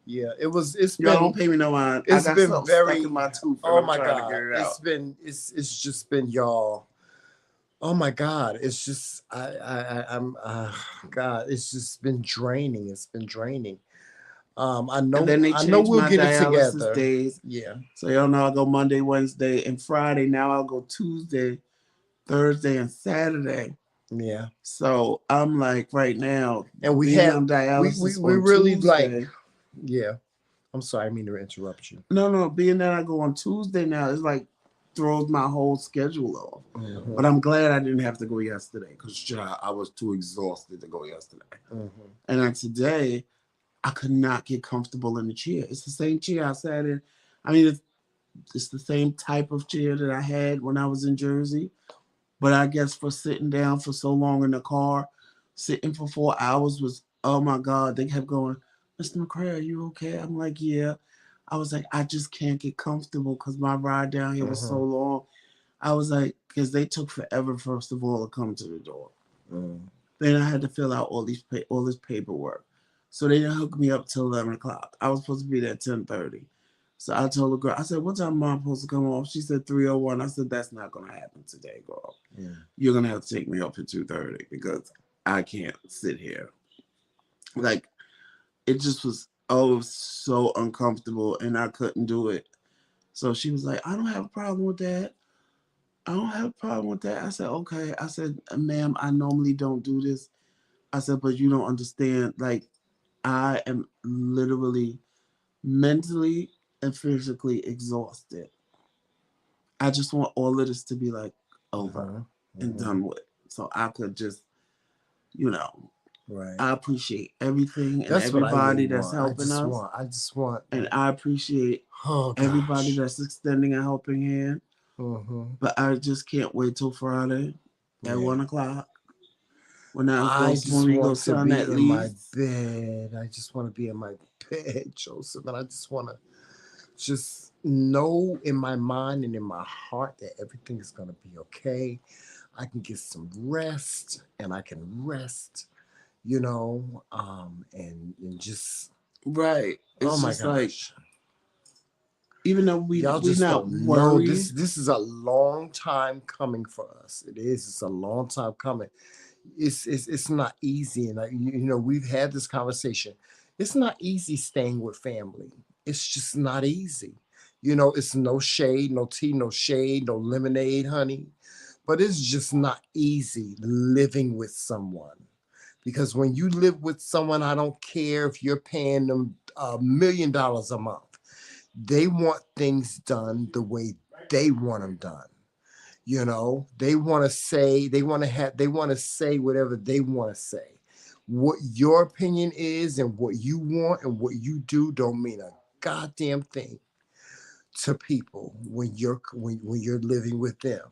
Yeah, it's Y'all been. don't pay me no mind. It's I got been something very. stuck in my tooth. Oh I'm my trying God! to get it out. It's just been y'all. Oh my God! It's just I'm God. It's just been draining. It's been draining. I know. And then they I know changed we'll my get it dialysis together. days. Yeah. So y'all know I go Monday, Wednesday, and Friday. Now I'll go Tuesday, Thursday, and Saturday. Yeah. So I'm like right now, And we being have on dialysis we on really Tuesday. like. Yeah. I'm sorry. I mean to interrupt you. No. Being that I go on Tuesday now, it's like throws my whole schedule off. Mm-hmm. But I'm glad I didn't have to go yesterday because I was too exhausted to go yesterday. Mm-hmm. And then today, I could not get comfortable in the chair. It's the same chair I sat in. I mean, it's the same type of chair that I had when I was in Jersey. But I guess for sitting down for so long in the car, sitting for 4 hours was, oh my God. They kept going, Mr. McRae, are you okay? I'm like, yeah. I was like, I just can't get comfortable because my ride down here was so long. I was like, because they took forever, first of all, to come to the door. Then I had to fill out all this paperwork. So they didn't hook me up till 11 o'clock. I was supposed to be there at 10:30. So I told the girl, I said, what time am I supposed to come off? She said 3:01. I said, that's not going to happen today, girl. Yeah. You're going to have to take me up at 2:30 because I can't sit here. Like, it just was, it was so uncomfortable and I couldn't do it. So she was like, I don't have a problem with that. I don't have a problem with that. I said, okay. I said, ma'am, I normally don't do this. I said, but you don't understand. Like, I am literally mentally and physically exhausted. I just want all of this to be like over and done with. So I could just, right. I appreciate everything and everybody that's helping us. I just want. And I appreciate everybody that's extending a helping hand. But I just can't wait till Friday at 1 o'clock. When I just want to be in my bed. I just want to be in my bed, Joseph. And I just want to just know in my mind and in my heart that everything is going to be okay. I can get some rest and I can rest, and just. Right. It's oh my just gosh. Like, even though we just not don't worried. know. This is a long time coming for us. It is. It's a long time coming. It's not easy, and we've had this conversation. It's not easy staying with family. It's just not easy. It's no shade, no tea, no shade, no lemonade, honey. But it's just not easy living with someone. Because when you live with someone, I don't care if you're paying them $1 million a month. They want things done the way they want them done. They want to say whatever they want to say. What your opinion is and what you want and what you do don't mean a goddamn thing. to people when you're living with them.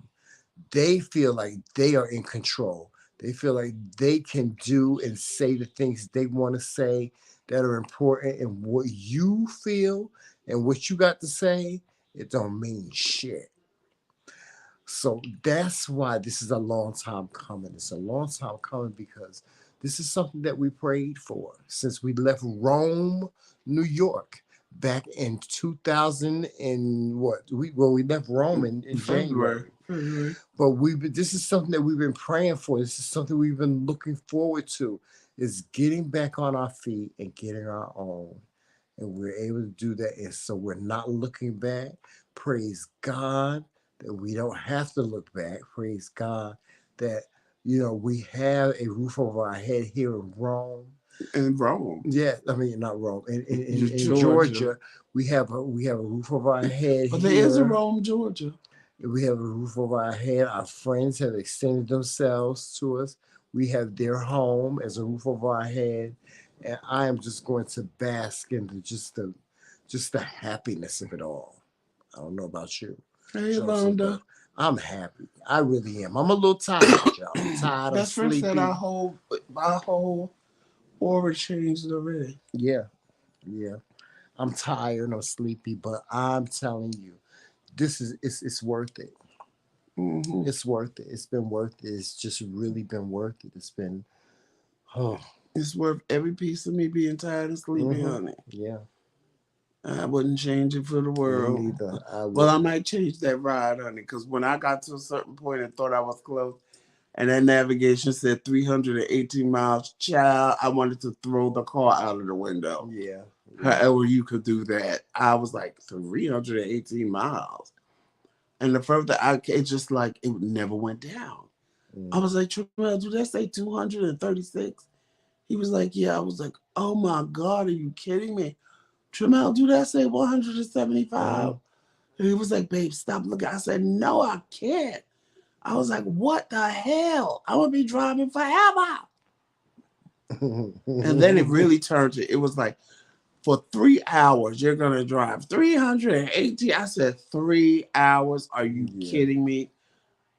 They feel like they are in control. They feel like they can do and say the things they want to say that are important, and what you feel and what you got to say, it don't mean shit. So that's why this is a long time coming. It's a long time coming because this is something that we prayed for since we left Rome, New York, back in 2000 and what? We left Rome in February. January. February. But this is something that we've been praying for. This is something we've been looking forward to, is getting back on our feet and getting our own. And we're able to do that. And so we're not looking back. Praise God that we don't have to look back. Praise God that, we have a roof over our head here in Rome. In Rome. Yeah, I mean not Rome. In Georgia. Georgia, we have a roof over our head But here. there is a Rome, Georgia. We have a roof over our head. Our friends have extended themselves to us. We have their home as a roof over our head, and I am just going to bask in just the happiness of it all. I don't know about you, Hey, Joseph, but Londa. I'm happy. I really am. I'm a little tired, y'all. I'm tired. I'm Best friend sleepy. said my whole aura changed already. Yeah, yeah. I'm tired. I'm sleepy, but I'm telling you, it's worth it. Mm-hmm. It's worth it. It's been worth it. It's just really been worth it. It's been, oh, It's worth every piece of me being tired and sleepy, honey. yeah. I wouldn't change it for the Me world. neither. I Well, I wouldn't. might change that ride, honey, because when I got to a certain point and thought I was close, and that navigation said 318 miles, child, I wanted to throw the car out of the window. Yeah. However, you could do that. I was like, 318 miles. And the further it's just like, it never went down. I was like, Tramel, do that say 236? He was like, yeah. I was like, oh my God, are you kidding me? Tramel, do that say 175? And he was like, babe, stop looking. I said, no, I can't. I was like, what the hell? I would be driving forever. And then it really turned to, it was like, for 3 hours, you're going to drive 380. I said, 3 hours? Are you kidding me?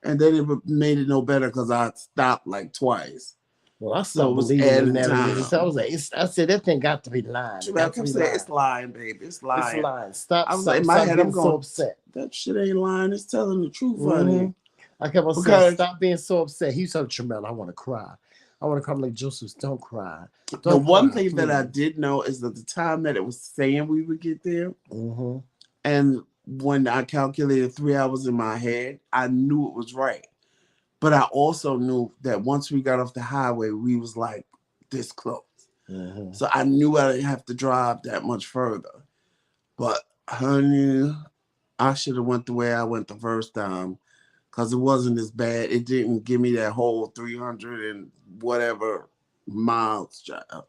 And then it made it no better because I stopped like twice. Well, I So stopped it was believing in adding navigators. I time. was like, I said that thing got to be lying. I kept saying, it's lying, baby. It's lying. It's lying. Stop. I was Stop, like, in my stop head, getting I'm so going, upset. that shit ain't lying. It's telling the truth, honey. I kept on saying, Because stop being so upset. He said, Tramel, I want to cry. I want to come like Joseph. Don't cry. the Don't one cry, thing that I please. did know is that the time that it was saying we would get there, Mm-hmm. and when I calculated 3 hours in my head, I knew it was right. But I also knew that once we got off the highway, we was like this close. Mm-hmm. So I knew I didn't have to drive that much further. But honey, I should have went the way I went the first time because it wasn't as bad. It didn't give me that whole 300 and whatever miles, child.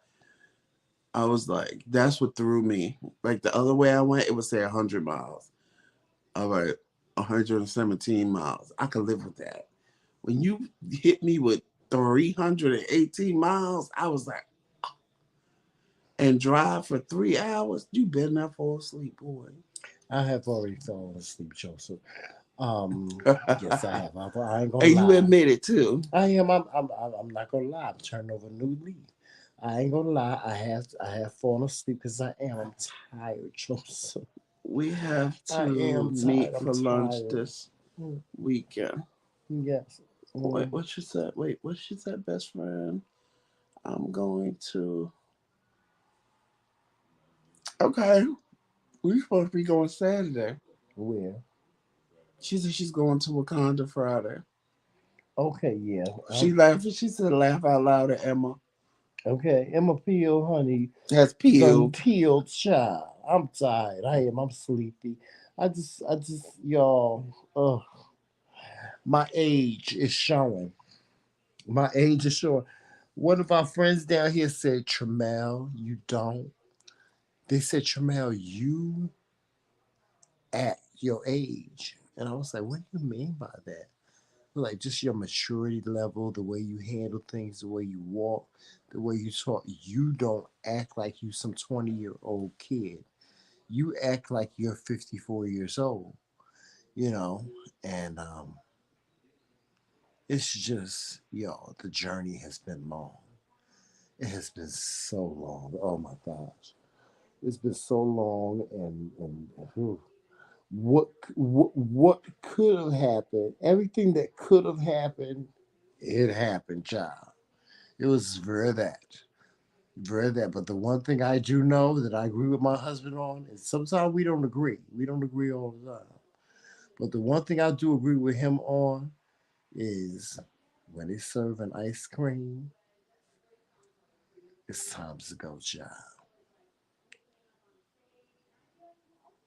I was like, that's what threw me. Like the other way I went, it would say 100 miles. All right, 117 miles. I could live with that. When you hit me with 318 miles, I was like, and drive for 3 hours, you better not fall asleep, boy. I have already fallen asleep, Joseph. Yes, I have. I ain't gonna And you lie. admit it too. I am. I'm not gonna lie. I'm turning over a new leaf. I ain't gonna lie. I have fallen asleep because I am. I'm tired, Joseph. We have I to am tired. meet I'm for lunch tired. this weekend. Yes. Wait, what she said? Wait, what she said, best friend? I'm going to. Okay, we supposed to be going Saturday. Where? She said she's going to Wakanda Friday. Okay. Yeah. She laughed. She said, "Laugh out loud at Emma." Okay. Emma Peel, honey. Has Done peeled. peeled, child. I'm tired. I am. I'm sleepy. Y'all. My age is showing. My age is showing. One of our friends down here said, Tramel, you don't. They said, Tramel, you at your age. And I was like, what do you mean by that? Like just your maturity level, the way you handle things, the way you walk, the way you talk. You don't act like you some 20-year-old kid. you act like you're 54 years old, you know, and it's just, the journey has been long. It has been so long. Oh my gosh. It's been so long, and whew. What could have happened? Everything that could have happened, it happened, child. It was very that. Very that. But the one thing I do know that I agree with my husband on is sometimes we don't agree. We don't agree all the time. But the one thing I do agree with him on is when they serve an ice cream, it's time to go, child.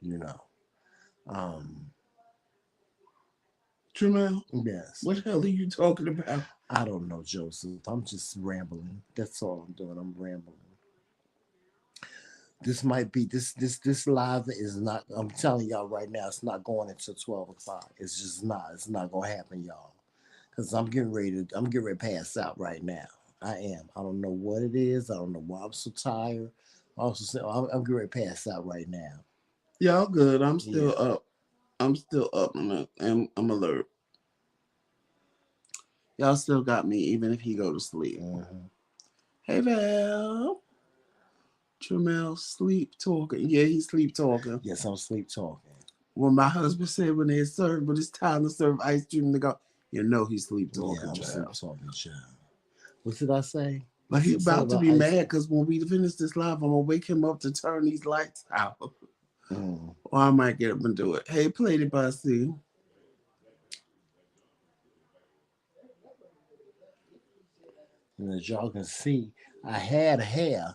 You know. Um, Jamel, yes. what the hell are you talking about? I don't know, Joseph. I'm just rambling. That's all I'm doing. I'm rambling. This might be this live is not. I'm telling y'all right now, it's not going until 12 o'clock. It's just not. It's not gonna happen, y'all. Cause I'm getting ready to pass out right now. I am. I don't know what it is. I don't know why I'm so tired. I'm getting ready to pass out right now. Y'all good. I'm Yeah. still up. I'm still up and I'm alert. Y'all still got me even if he go to sleep. Hmm. Hey Val. Jamel sleep talking. Yeah, he's sleep talking. Yes, I'm sleep talking. When my husband said when it's time to serve ice cream to go, you know he's sleep Yeah, talking, I'm sleep child. talking, child. What did I say? But he Something about to about be ice mad cream. because when we finish this live, I'm gonna wake him up to turn these lights out. Mm. Or I might get up and do it. Hey, Play It by C. And as y'all can see, I had hair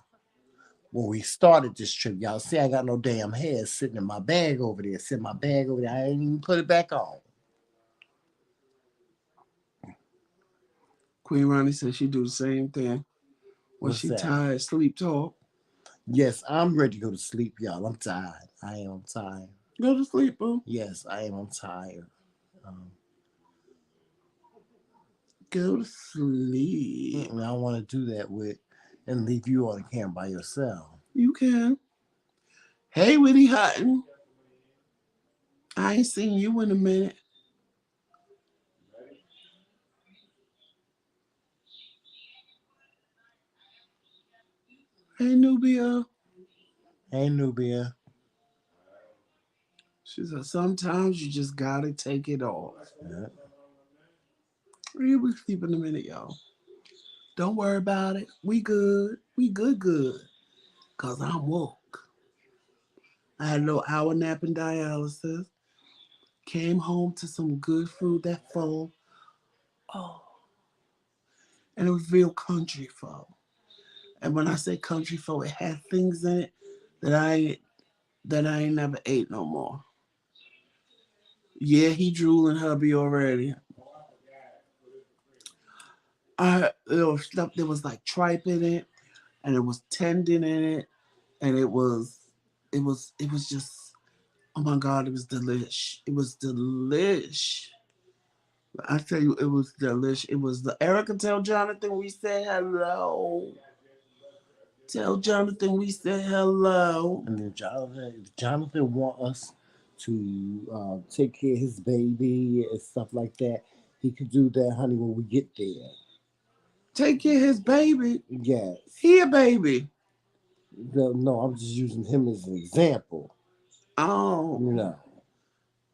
when we started this trip. Y'all see, I got no damn hair sitting in my bag over there. Sitting in my bag over there. I ain't even put it back on. Queen Ronnie said she do the same thing. When What's she that? tired, sleep talk. Yes, I'm ready to go to sleep, y'all. I'm tired. I am. I'm tired. Go to sleep, boo. Yes, I am. I'm tired. Um, Go to sleep. I don't want to do that with and leave you on the camera by yourself. You can. Hey, Whitney Hutton. I ain't seen you in a minute. Hey, Nubia. Hey, Nubia. She said, sometimes you just gotta take it off. Yeah. We'll be sleep in a minute, y'all. Don't worry about it. We good. We good, good. Cause I'm woke. I had a little hour nap in dialysis. Came home to some good food that fall. Oh, and it was real country folk. And when I say country folk, it had things in it that I ain't never ate no more. Yeah, he drooling hubby already. There was stuff there was like tripe in it, and it was tendon in it, and it was just oh my god, it was delish. It was delish. I tell you, it was delish. It was the Erica tell Jonathan we said hello. Tell Jonathan we said hello. And then Jonathan want us to take care of his baby and stuff like that. He could do that, honey, when we get there. Take care of his baby. Yes. He a baby. No, I'm just using him as an example. Oh. You know.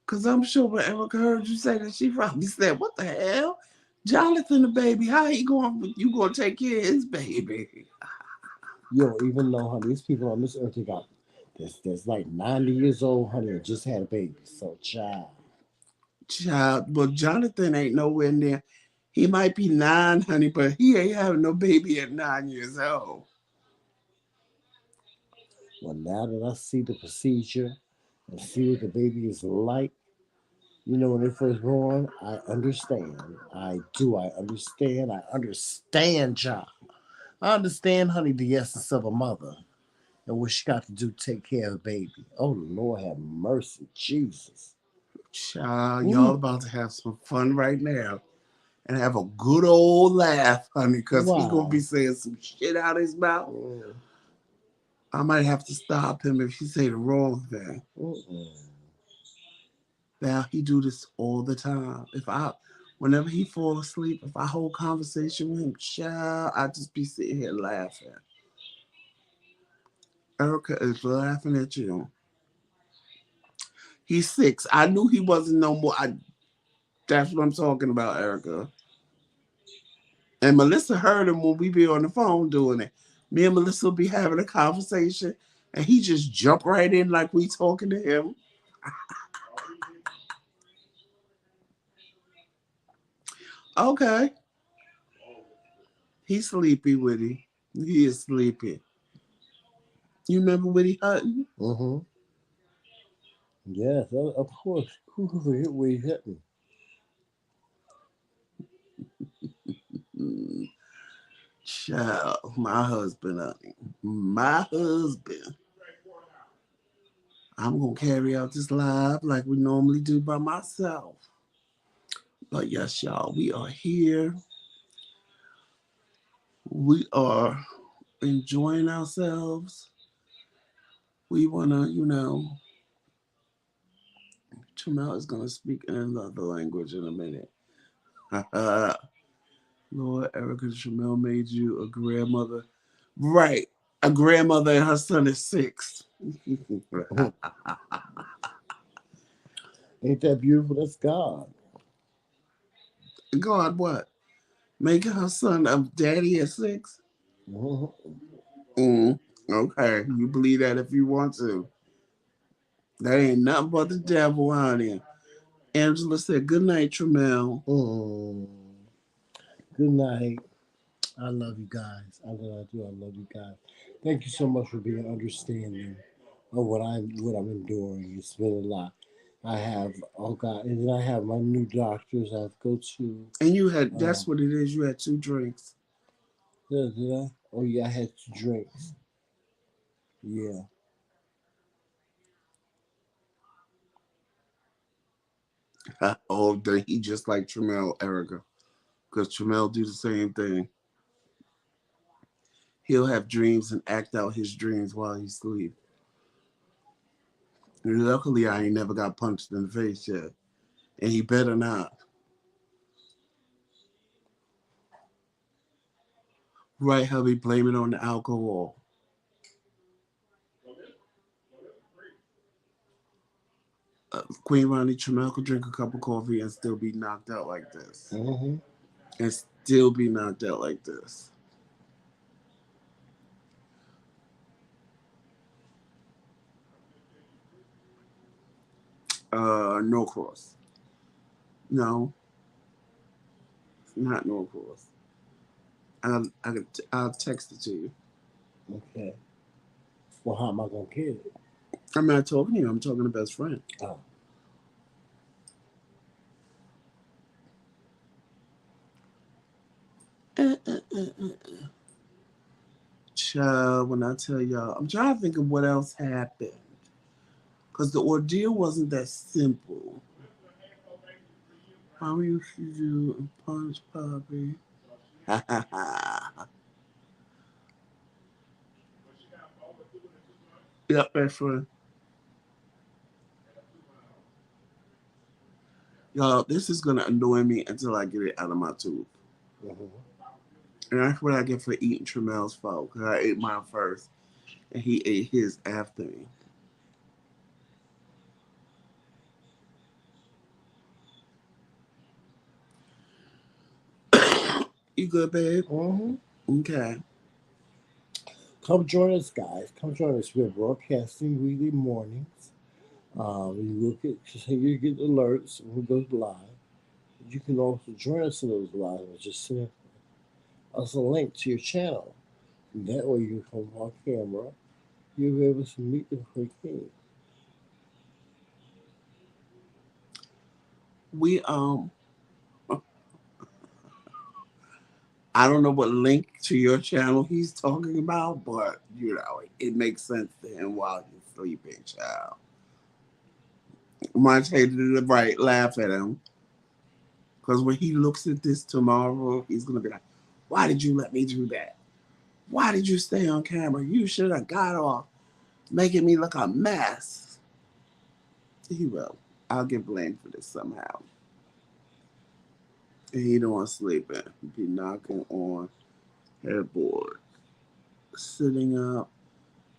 Because I'm sure when Erica heard you say that, she probably said, what the hell? Jonathan the baby, how he going, you going to take care of his baby? Yo, even though, honey, these people on this earth, they got that's like 90 years old, honey, and just had a baby. So, child. Child, well, Jonathan ain't nowhere near. He might be 9, honey, but he ain't having no baby at 9 years old. Well, now that I see the procedure and see what the baby is like, when they first born, I understand. I do. I understand. I understand, child. I understand, honey, the essence of a mother and what she got to do to take care of a baby. Oh, Lord, have mercy, Jesus. Child, y'all Mm. about to have some fun right now and have a good old laugh, honey, because he going to Why? be saying some shit out his mouth. Mm. I might have to stop him if he say the wrong thing. Now he do this all the time. Whenever he fall asleep, if I hold conversation with him, child, I just be sitting here laughing. Erica is laughing at you. He's 6. I knew he wasn't no more. That's what I'm talking about, Erica. And Melissa heard him when we be on the phone doing it. Me and Melissa will be having a conversation, and he just jump right in like we talking to him. Okay. He's sleepy, Whitty. He is sleepy. You remember Whitty Hutton? Mm-hmm. Yes, of course. Who could forget where he hit me? Child, my husband, honey. My husband. I'm going to carry out this live like we normally do by myself. But yes, y'all, we are here. We are enjoying ourselves. We want to, Chamel is going to speak in another language in a minute. Lord, Erica Chamel made you a grandmother. Right. A grandmother and her son is 6. Ain't that beautiful? That's God. God, what? Making her son a daddy at 6? Mm-hmm. Okay, you believe that if you want to. That ain't nothing but the devil, honey. Angela said, good night, Tramel. Mm. Good night. I love you guys. I do. I love you guys. Thank you so much for being understanding of what I'm enduring. It's been a lot. I have God, and then I have my new doctors I have to go to. And you had, that's what it is, you had 2 drinks. Did I? Oh yeah, I had 2 drinks. Yeah. Oh, then he just like Tramel, Erica. Because Tramel do the same thing. He'll have dreams and act out his dreams while he sleep. And luckily, I ain't never got punched in the face yet. And he better not. Right, hubby, blame it on the alcohol. Queen Ronnie Tramel could drink a cup of coffee and still be knocked out like this. Mm-hmm. And still be knocked out like this. Norcross. No, not Norcross. I'll text it to you. Okay. Well, how am I gonna get it? I'm not talking to you. I'm talking to best friend. Oh. Child, when I tell y'all, I'm trying to think of what else happened. Because the ordeal wasn't that simple. How you should do a punch puppy. Yep, best friend. Y'all, this is gonna annoy me until I get it out of my tooth. Mm-hmm. And that's what I get for eating Tramel's fault. Because I ate mine first. And he ate his after me. You good, babe? Mm-hmm. Okay. Come join us, guys. Come join us. We're broadcasting weekly mornings. You get alerts when we go live. You can also join us in those lives and just send us a link to your channel. And that way you come on camera. You'll be able to meet the King. We I don't know what link to your channel he's talking about, but it makes sense to him while he's sleeping, child. Monte did it right, laugh at him. Because when he looks at this tomorrow, he's gonna be like, why did you let me do that? Why did you stay on camera? You should have got off making me look a mess. He will. I'll get blamed for this somehow. And he don't want sleeping. Be knocking on headboard. Sitting up,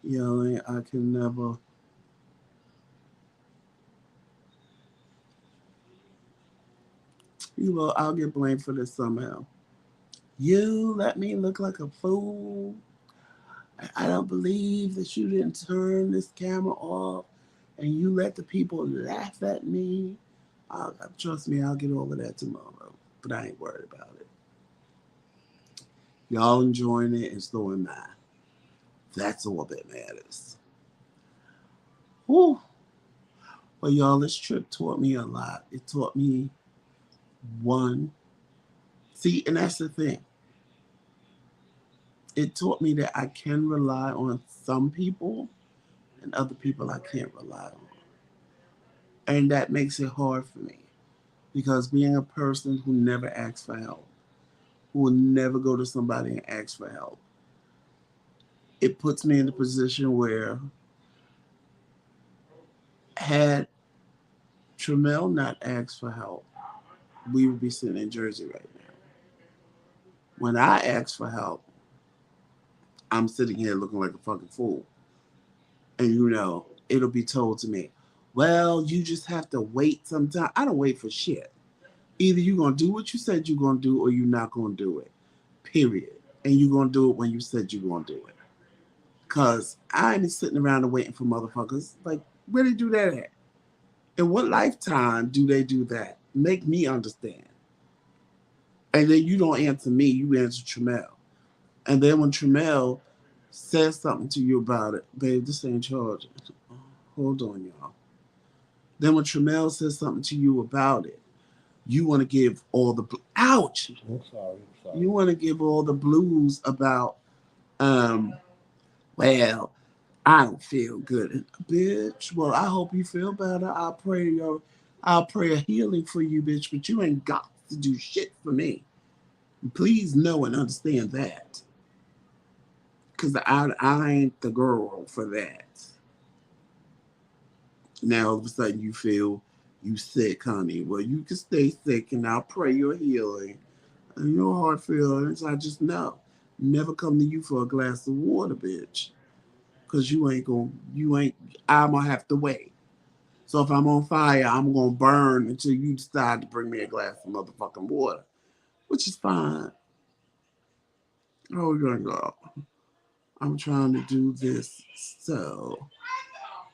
yelling, I can never. He will. I'll get blamed for this somehow. You let me look like a fool. I don't believe that you didn't turn this camera off and you let the people laugh at me. Trust me, I'll get over that tomorrow. But I ain't worried about it. Y'all enjoying it and so am I. That's all that matters. Whew. Well, y'all, this trip taught me a lot. It taught me one. See, and that's the thing. It taught me that I can rely on some people and other people I can't rely on. And that makes it hard for me because being a person who never asks for help, who will never go to somebody and ask for help, it puts me in a position where had Tramel not asked for help, we would be sitting in Jersey right now. When I ask for help, I'm sitting here looking like a fucking fool. And it'll be told to me, well, you just have to wait some time. I don't wait for shit. Either you're going to do what you said you're going to do or you're not going to do it. Period. And you're going to do it when you said you're going to do it. Because I ain't sitting around and waiting for motherfuckers. Like, where they do that at? In what lifetime do they do that? Make me understand. And then you don't answer me, you answer Tramel. And then when Tramel says something to you about it, babe, this ain't charging. Hold on, y'all. Then when Tramel says something to you about it, you want to give all the ouch. I'm sorry. You want to give all the blues about, well, I don't feel good, bitch. Well, I hope you feel better. I'll pray a healing for you, bitch. But you ain't got to do shit for me. Please know and understand that, because I ain't the girl for that. Now all of a sudden you feel you sick, honey. Well, you can stay sick, and I'll pray your healing and your heart feelings. I just know. Never come to you for a glass of water, bitch. Cause you ain't. I'm gonna have to wait. So if I'm on fire, I'm gonna burn until you decide to bring me a glass of motherfucking water, which is fine. Oh, we're gonna go. I'm trying to do this so,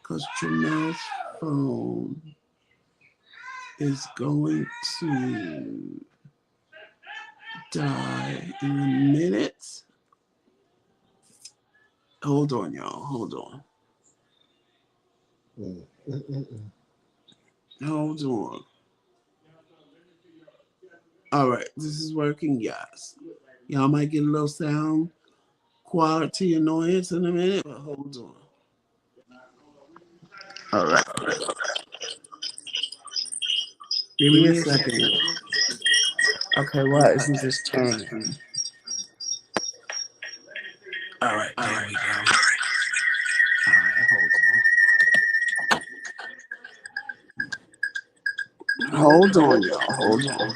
cause Jamel's phone is going to die in a minute. Hold on, y'all. Hold on. Hold on. All right, this is working, guys. Y'all might get a little sound quality annoyance in a minute, but hold on. All right. Give me a second. Okay, why isn't this turning? All right, there we go. All right, hold on, y'all. Hold on.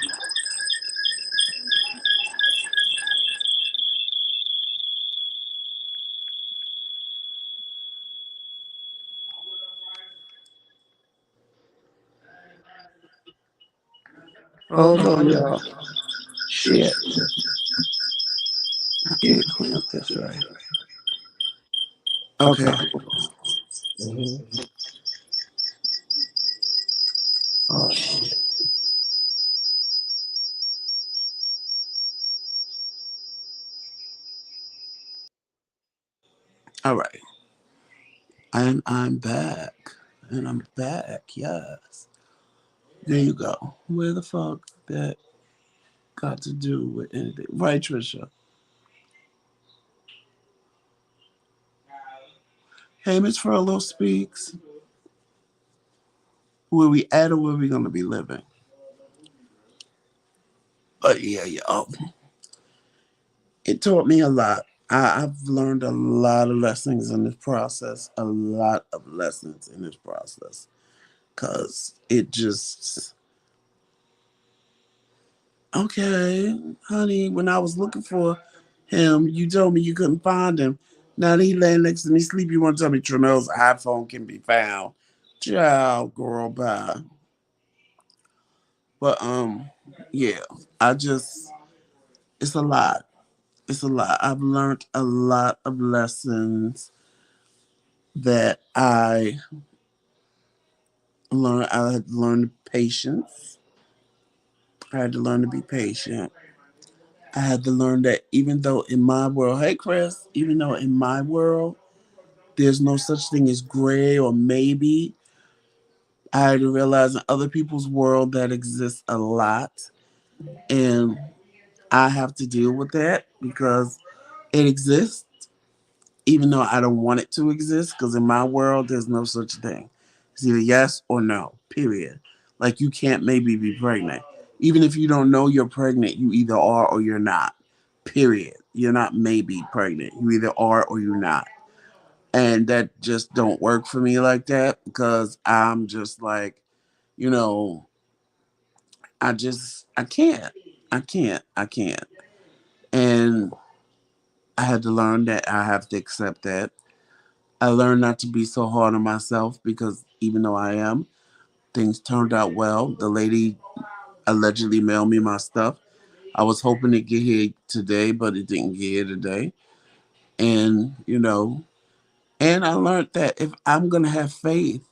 Hold on, y'all. Shit. I can't clean up this right. Okay. Oh, shit. All right. And I'm back. And I'm back, yes. There you go. Where the fuck that got to do with anything? Right, Trisha? Hey, Miss Furlow speaks. Where we at or where we gonna be living? But yeah. It taught me a lot. I've learned a lot of lessons in this process, a lot of lessons in this process, because it just, okay, honey, when I was looking for him, you told me you couldn't find him. Now that he laying next to me sleep, you want to tell me Tremel's iPhone can be found. Child, girl, bye. But, yeah, I just, it's a lot. It's a lot. I've learned a lot of lessons that I had to learn patience. I had to learn to be patient. I had to learn that even though in my world, hey Chris, even though in my world there's no such thing as gray or maybe, I had to realize in other people's world that exists a lot. And I have to deal with that because it exists, even though I don't want it to exist, because in my world there's no such thing. It's either yes or no, period. Like you can't maybe be pregnant. Even if you don't know you're pregnant, you either are or you're not. Period. You're not maybe pregnant. You either are or you're not. And that just don't work for me like that because I'm just like, you know, I can't. I can't. And I had to learn that I have to accept that. I learned not to be so hard on myself because even though I am, things turned out well. The lady allegedly mailed me my stuff. I was hoping to get here today, but it didn't get here today. And, and I learned that if I'm going to have faith,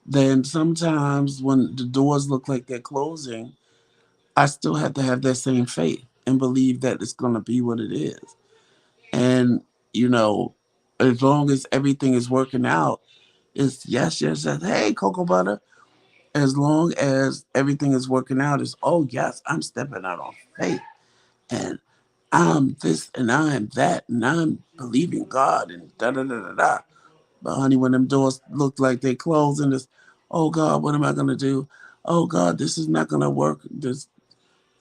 then sometimes when the doors look like they're closing, I still have to have that same faith and believe that it's going to be what it is. And, you know, as long as everything is working out, it's yes, yes, yes. Hey, cocoa butter. As long as everything is working out, it's oh yes, I'm stepping out on faith, and I'm this and I'm that, and I'm believing God, and da da da da da. But honey, when them doors look like they close, and it's oh God, what am I gonna do? Oh God, this is not gonna work. This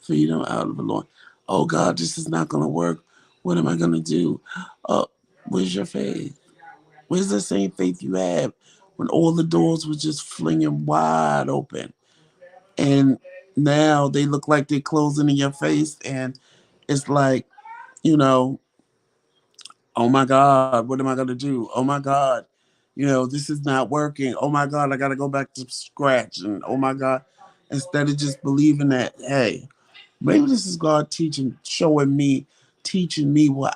freedom out of the Lord. Oh God, this is not gonna work. What am I gonna do? Oh, where's your faith? Where's the same faith you had when all the doors were just flinging wide open? And now they look like they're closing in your face. And it's like, you know, oh my God, what am I going to do? Oh my God, this is not working. Oh my God, I got to go back to scratch. And oh my God, instead of just believing that, hey, maybe this is God teaching me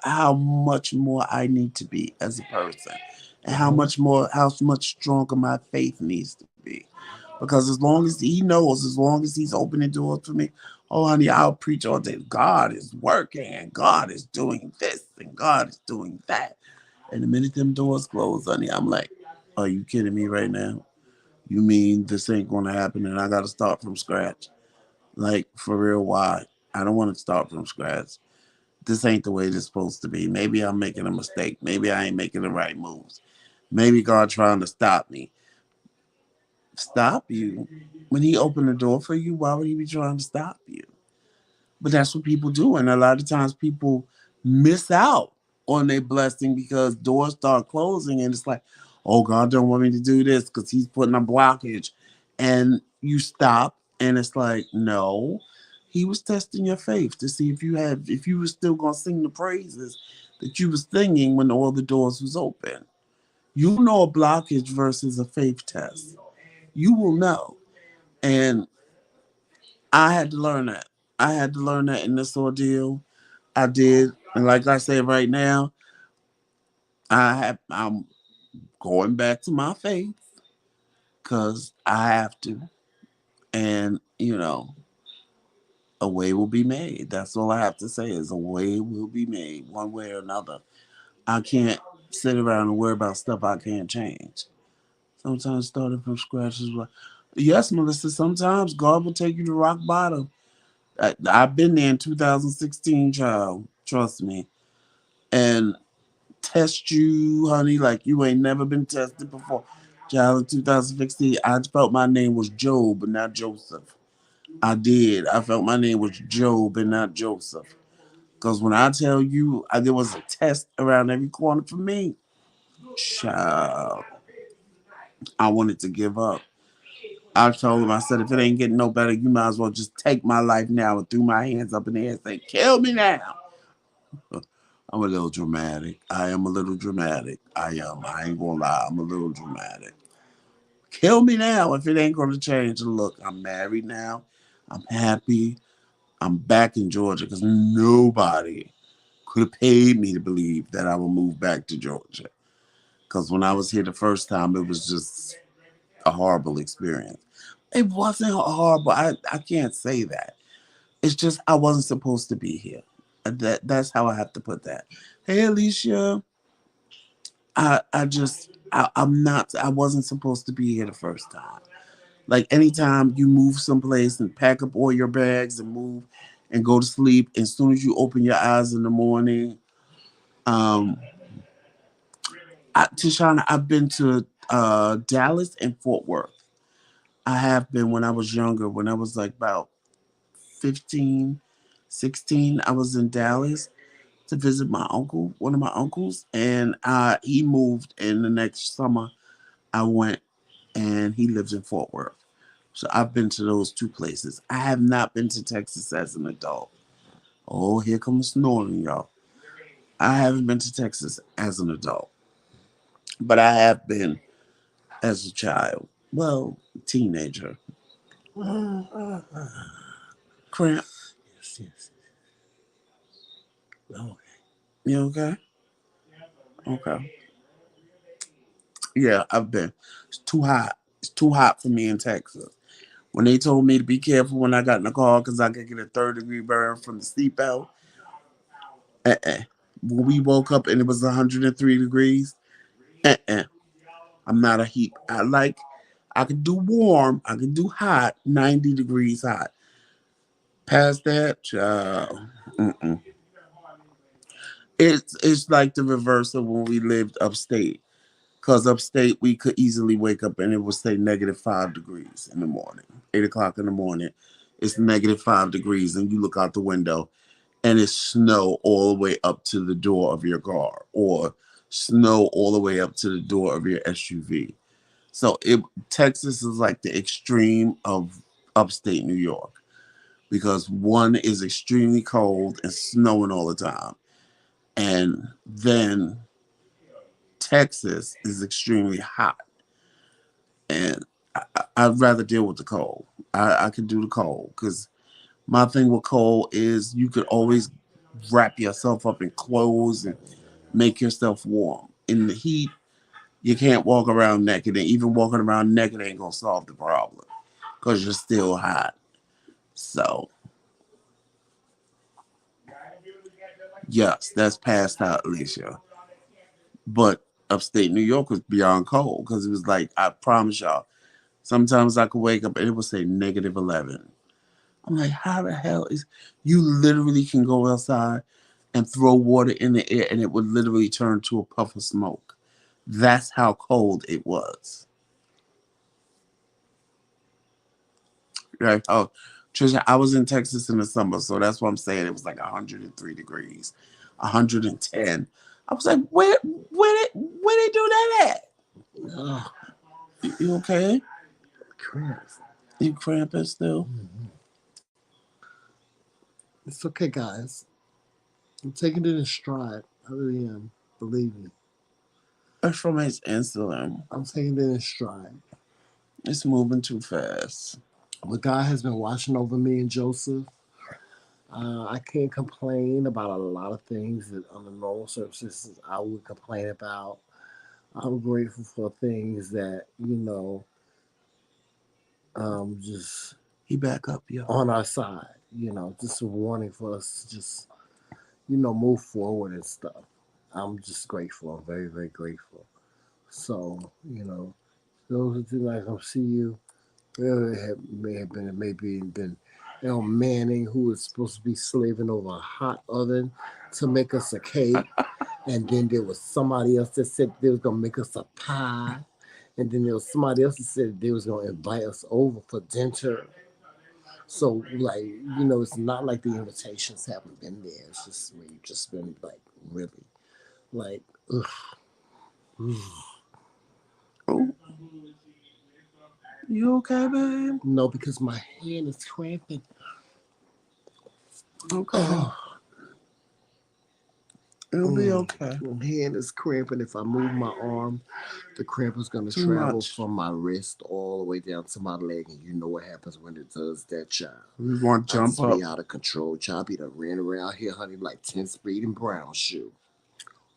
how much more I need to be as a person, and how much stronger my faith needs to be. Because as long as He knows, as long as He's opening doors for me, oh honey, I'll preach all day. God is working, and God is doing this, and God is doing that. And the minute them doors close, honey, I'm like, are you kidding me right now? You mean this ain't gonna happen, and I got to start from scratch? Like, for real, why? I don't want to start from scratch. This ain't the way it's supposed to be. Maybe I'm making a mistake. Maybe I ain't making the right moves. Maybe God trying to stop me. Stop you? When He opened the door for you, why would He be trying to stop you? But that's what people do. And a lot of times people miss out on their blessing because doors start closing and it's like, oh, God don't want me to do this because He's putting a blockage. And you stop and it's like, no. He was testing your faith to see if you were still gonna sing the praises that you was singing when all the doors was open. You know a blockage versus a faith test. You will know. And I had to learn that. I had to learn that in this ordeal. I did. And like I said right now, I'm going back to my faith because I have to. And, a way will be made. That's all I have to say is a way will be made one way or another. I can't sit around and worry about stuff I can't change. Sometimes starting from scratch is like, yes, Melissa, sometimes God will take you to rock bottom. I've been there in 2016, child. Trust me. And test you, honey, like you ain't never been tested before. Child, in 2016, I felt my name was Job and not Joseph. I did. I felt my name was Job and not Joseph. Because when I tell you there was a test around every corner for me, child, I wanted to give up. I told him, I said, if it ain't getting no better, you might as well just take my life now, and threw my hands up in the air and say, kill me now. I'm a little dramatic. I am a little dramatic. I am. I ain't gonna lie. I'm a little dramatic. Kill me now if it ain't gonna change. And look, I'm married now. I'm happy. I'm back in Georgia because nobody could have paid me to believe that I would move back to Georgia. Because when I was here the first time, it was just a horrible experience. It wasn't horrible. I can't say that. It's just I wasn't supposed to be here. That's how I have to put that. Hey, Alicia. I'm not. I wasn't supposed to be here the first time. Like anytime you move someplace and pack up all your bags and move and go to sleep, as soon as you open your eyes in the morning, um, Tishana, I've been to Dallas and Fort Worth. I have been when I was younger, when I was like about 15, 16. I was in Dallas to visit my uncle, one of my uncles, and he moved. And the next summer, I went, and he lives in Fort Worth. So I've been to those two places. I have not been to Texas as an adult. Oh, here comes snoring, y'all. I haven't been to Texas as an adult, but I have been as a child. Well, teenager. Cramp. Yes, yes. Oh, You okay? Okay. Yeah, I've been. It's too hot. It's too hot for me in Texas. When they told me to be careful when I got in the car because I could get a third-degree burn from the seatbelt, uh-uh. When we woke up and it was 103 degrees, uh-uh. I'm not a heat. I can do warm. I can do hot, 90 degrees hot. Past that, mm-mm. It's like the reverse of when we lived upstate. Because upstate, we could easily wake up and it would say -5 degrees in the morning. 8 o'clock in the morning, it's -5 degrees, and you look out the window and it's snow all the way up to the door of your car, or snow all the way up to the door of your SUV. So Texas is like the extreme of upstate New York, because one is extremely cold and snowing all the time, and then Texas is extremely hot, and I'd rather deal with the cold. I can do the cold because my thing with cold is you could always wrap yourself up in clothes and make yourself warm. In the heat, you can't walk around naked, and even walking around naked ain't gonna solve the problem because you're still hot. So yes, that's past out, Alicia. But upstate New York was beyond cold because it was like, I promise y'all, sometimes I could wake up and it would say -11. I'm like, how the hell is you literally can go outside and throw water in the air and it would literally turn to a puff of smoke. That's how cold it was. Right? Oh, Trisha, I was in Texas in the summer, so that's what I'm saying. It was like 103 degrees, 110. I was like, where they do that at? oh, You okay? cramps. You cramping still? Mhm. It's okay, guys. I'm taking it in stride. I really am. Believe me. That's from his insulin. I'm taking it in stride. It's moving too fast. But God has been watching over me and Joseph. I can't complain about a lot of things that under normal circumstances I would complain about. I'm grateful for things that, just He back up, yo. on our side, just a warning for us to just, move forward and stuff. I'm just grateful. I'm very, very grateful. So, those who do not come see you, may have been, maybe been Manning, who was supposed to be slaving over a hot oven to make us a cake. And then there was somebody else that said they was going to make us a pie. And then there was somebody else that said they was going to invite us over for dinner. So like, you know, it's not like the invitations haven't been there. It's just we've just been like really like ugh. Oh, you okay, babe? No, because my hand is cramping. Okay. It'll be okay. My hand is cramping. If I move my arm, the cramp is going to Too travel much. from my wrist all the way down to my leg. And you know what happens when it does that, child. We want to I jump just up. be out of control. Child be done ran around here, honey, like 10 speed and brown shoe.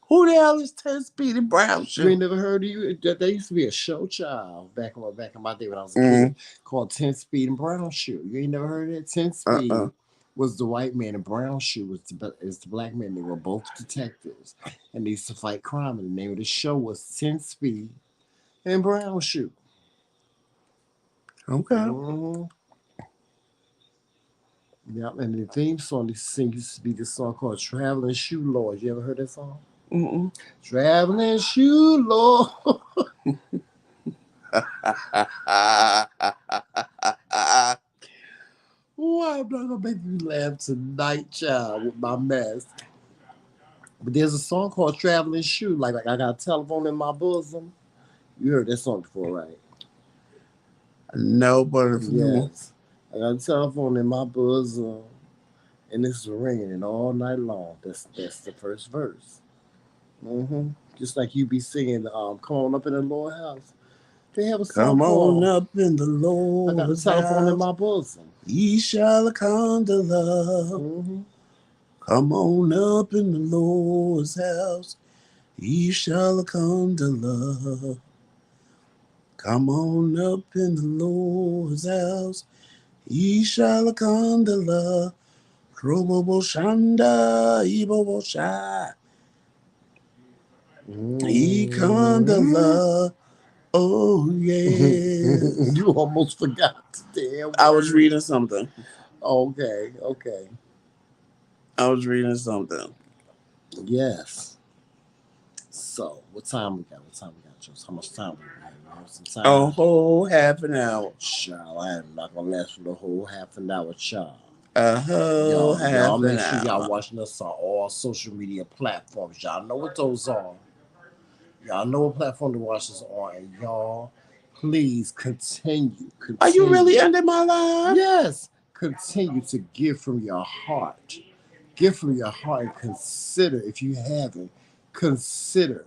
Who the hell is 10 Speed and Brown You shoe? ain't never heard of you? There used to be a show, child, back in my day when I was a kid, called 10 Speed and Brown Shoe. You ain't never heard of it? 10 Speed was the white man and Brown Shoe is the black man. They were both detectives and they used to fight crime. And the name of the show was 10 Speed and Brown Shoe. Okay. Yep, and the theme song they sing used to be this song called Traveling Shoe Lord. You ever heard that song? Traveling Shoe Lord. Why I'm not gonna make you laugh tonight, child, with my mess. But there's a song called Traveling Shoe, like I got a telephone in my bosom. You heard that song before, right? No, but yes. I got a telephone in my bosom, and it's ringing all night long. That's the first verse. Just like you be singing, "Come on up in the Lord house." They have a song come called, on up in the Lord. I got a telephone in my bosom. Ye shall come to love. Come on up in the Lord's house. Ye shall come to love. Come on up in the Lord's house. Ye shall come to love. Krobobo Shanda, Ibobo Sha. Ye come to love. Oh, yeah. You almost forgot the damn word. I was reading something. Okay. I was reading something. Yes. So, what time we got? Jones? How much time we got? You have some time? A whole half an hour. Child, I am not going to last for the whole half an hour, child. A whole half an hour. Y'all make sure y'all watching us on all social media platforms. Y'all know what those are. Y'all know what platform to watch us on. And y'all, please continue. Are you really ending my life? Yes. Continue to give from your heart. Give from your heart and consider, if you haven't, consider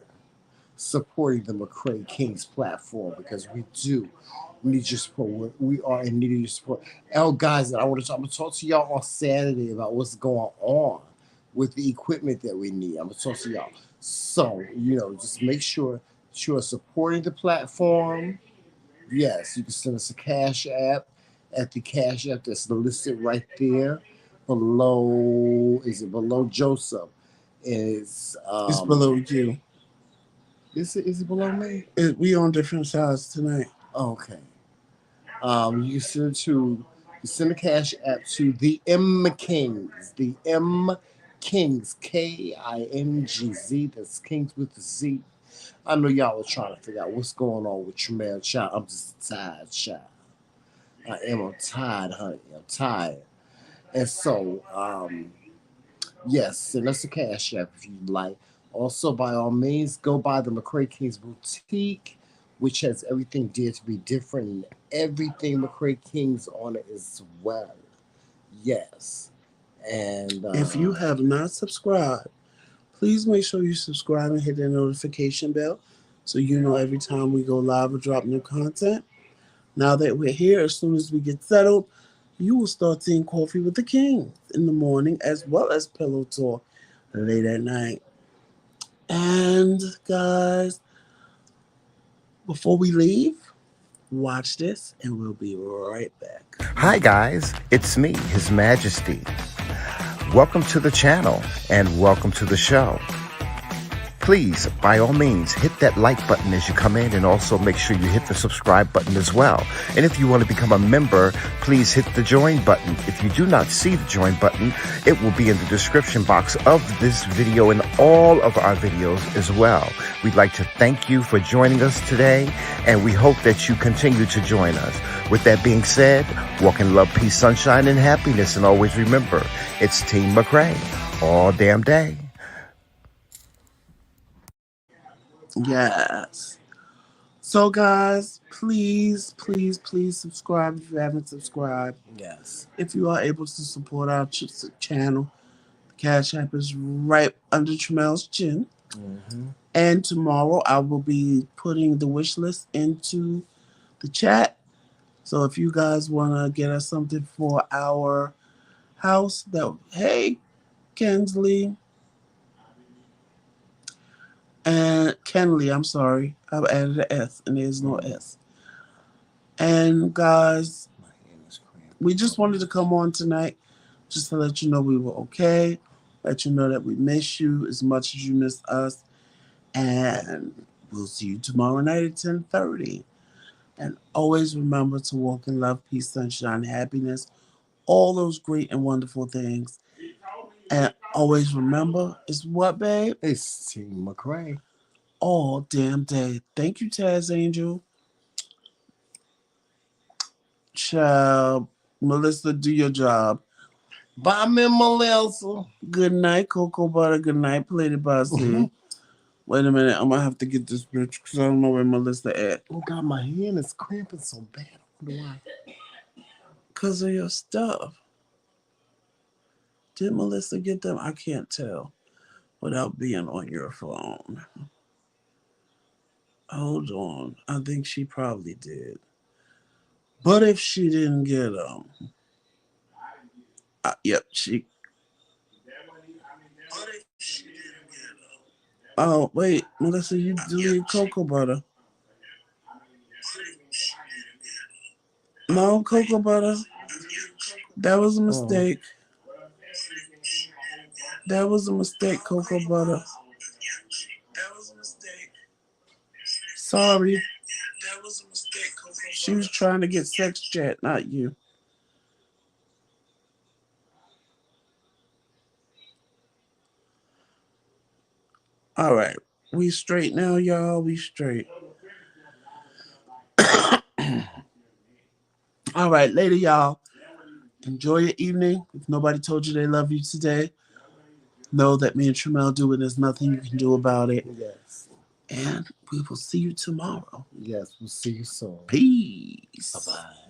supporting the McRaeKingz platform because we do need your support. We are in need of your support. Guys, I'm going to talk to y'all on Saturday about what's going on with the equipment that we need. I'm going to talk to y'all. So, just make sure you are supporting the platform. Yes, you can send us a Cash App at the Cash App that's listed right there below. Is it below Joseph? It's below you. Is it below me? We on different sides tonight. Okay. You can send a Cash App to TheMKingz. TheMKingz. KINGZ. That's Kingz with the Z. I know y'all were trying to figure out what's going on with Tremel, child. I'm just tired, child. I'm tired, honey. I'm tired. And so, yes, send us a Cash App if you'd like. Also, by all means, go by the McRaeKingz Boutique, which has everything dear to be different and everything McRaeKingz on it as well. Yes. And if you have not subscribed, please make sure you subscribe and hit that notification bell so you know every time we go live or drop new content. Now that we're here, as soon as we get settled, you will start seeing Coffee with the King in the morning as well as Pillow Talk late at night. And guys, before we leave, watch this and we'll be right back. Hi guys, it's me, His Majesty. Welcome to the channel and welcome to the show. Please, by all means, hit that like button as you come in, and also make sure you hit the subscribe button as well. And if you want to become a member, please hit the join button. If you do not see the join button, it will be in the description box of this video and all of our videos as well. We'd like to thank you for joining us today, and we hope that you continue to join us. With that being said, walk in love, peace, sunshine, and happiness, and always remember, it's Team McRae all damn day. Yes. So, guys, please subscribe if you haven't subscribed. Yes. If you are able to support our channel, the Cash App is right under Tramel's chin. Mm-hmm. And tomorrow I will be putting the wish list into the chat. So if you guys want to get us something for our house, hey, Kensley. And Kenley, I'm sorry. I've added an S and there's no S. And guys, we just wanted to come on tonight just to let you know we were okay. Let you know that we miss you as much as you miss us. And we'll see you tomorrow night at 10:30. And always remember to walk in love, peace, sunshine, happiness, all those great and wonderful things. And always remember, it's what, babe? It's Team McRae. All damn day. Thank you, Taz Angel. Child, Melissa, do your job. Bye, Melissa. Good night, Cocoa Butter. Good night, Plated by C. Wait a minute, I'm gonna have to get this bitch because I don't know where Melissa at. Oh God, my hand is cramping so bad. I wonder why. Because of your stuff. Did Melissa get them? I can't tell without being on your phone. Hold on. I think she probably did. But if she didn't get them, yep, she. Oh, wait, Melissa, you deleted Cocoa Butter. No, Cocoa Butter. That was a mistake. That was a mistake, Cocoa Butter. That was a mistake. Sorry. That was a mistake, Cocoa Butter. She was trying to get sex chat, not you. All right. We straight now, y'all. We straight. All right, later, y'all. Enjoy your evening. If nobody told you they love you today, know that me and Tramel do it. There's nothing you can do about it. Yes. And we will see you tomorrow. Yes, we'll see you soon. Peace. Bye-bye.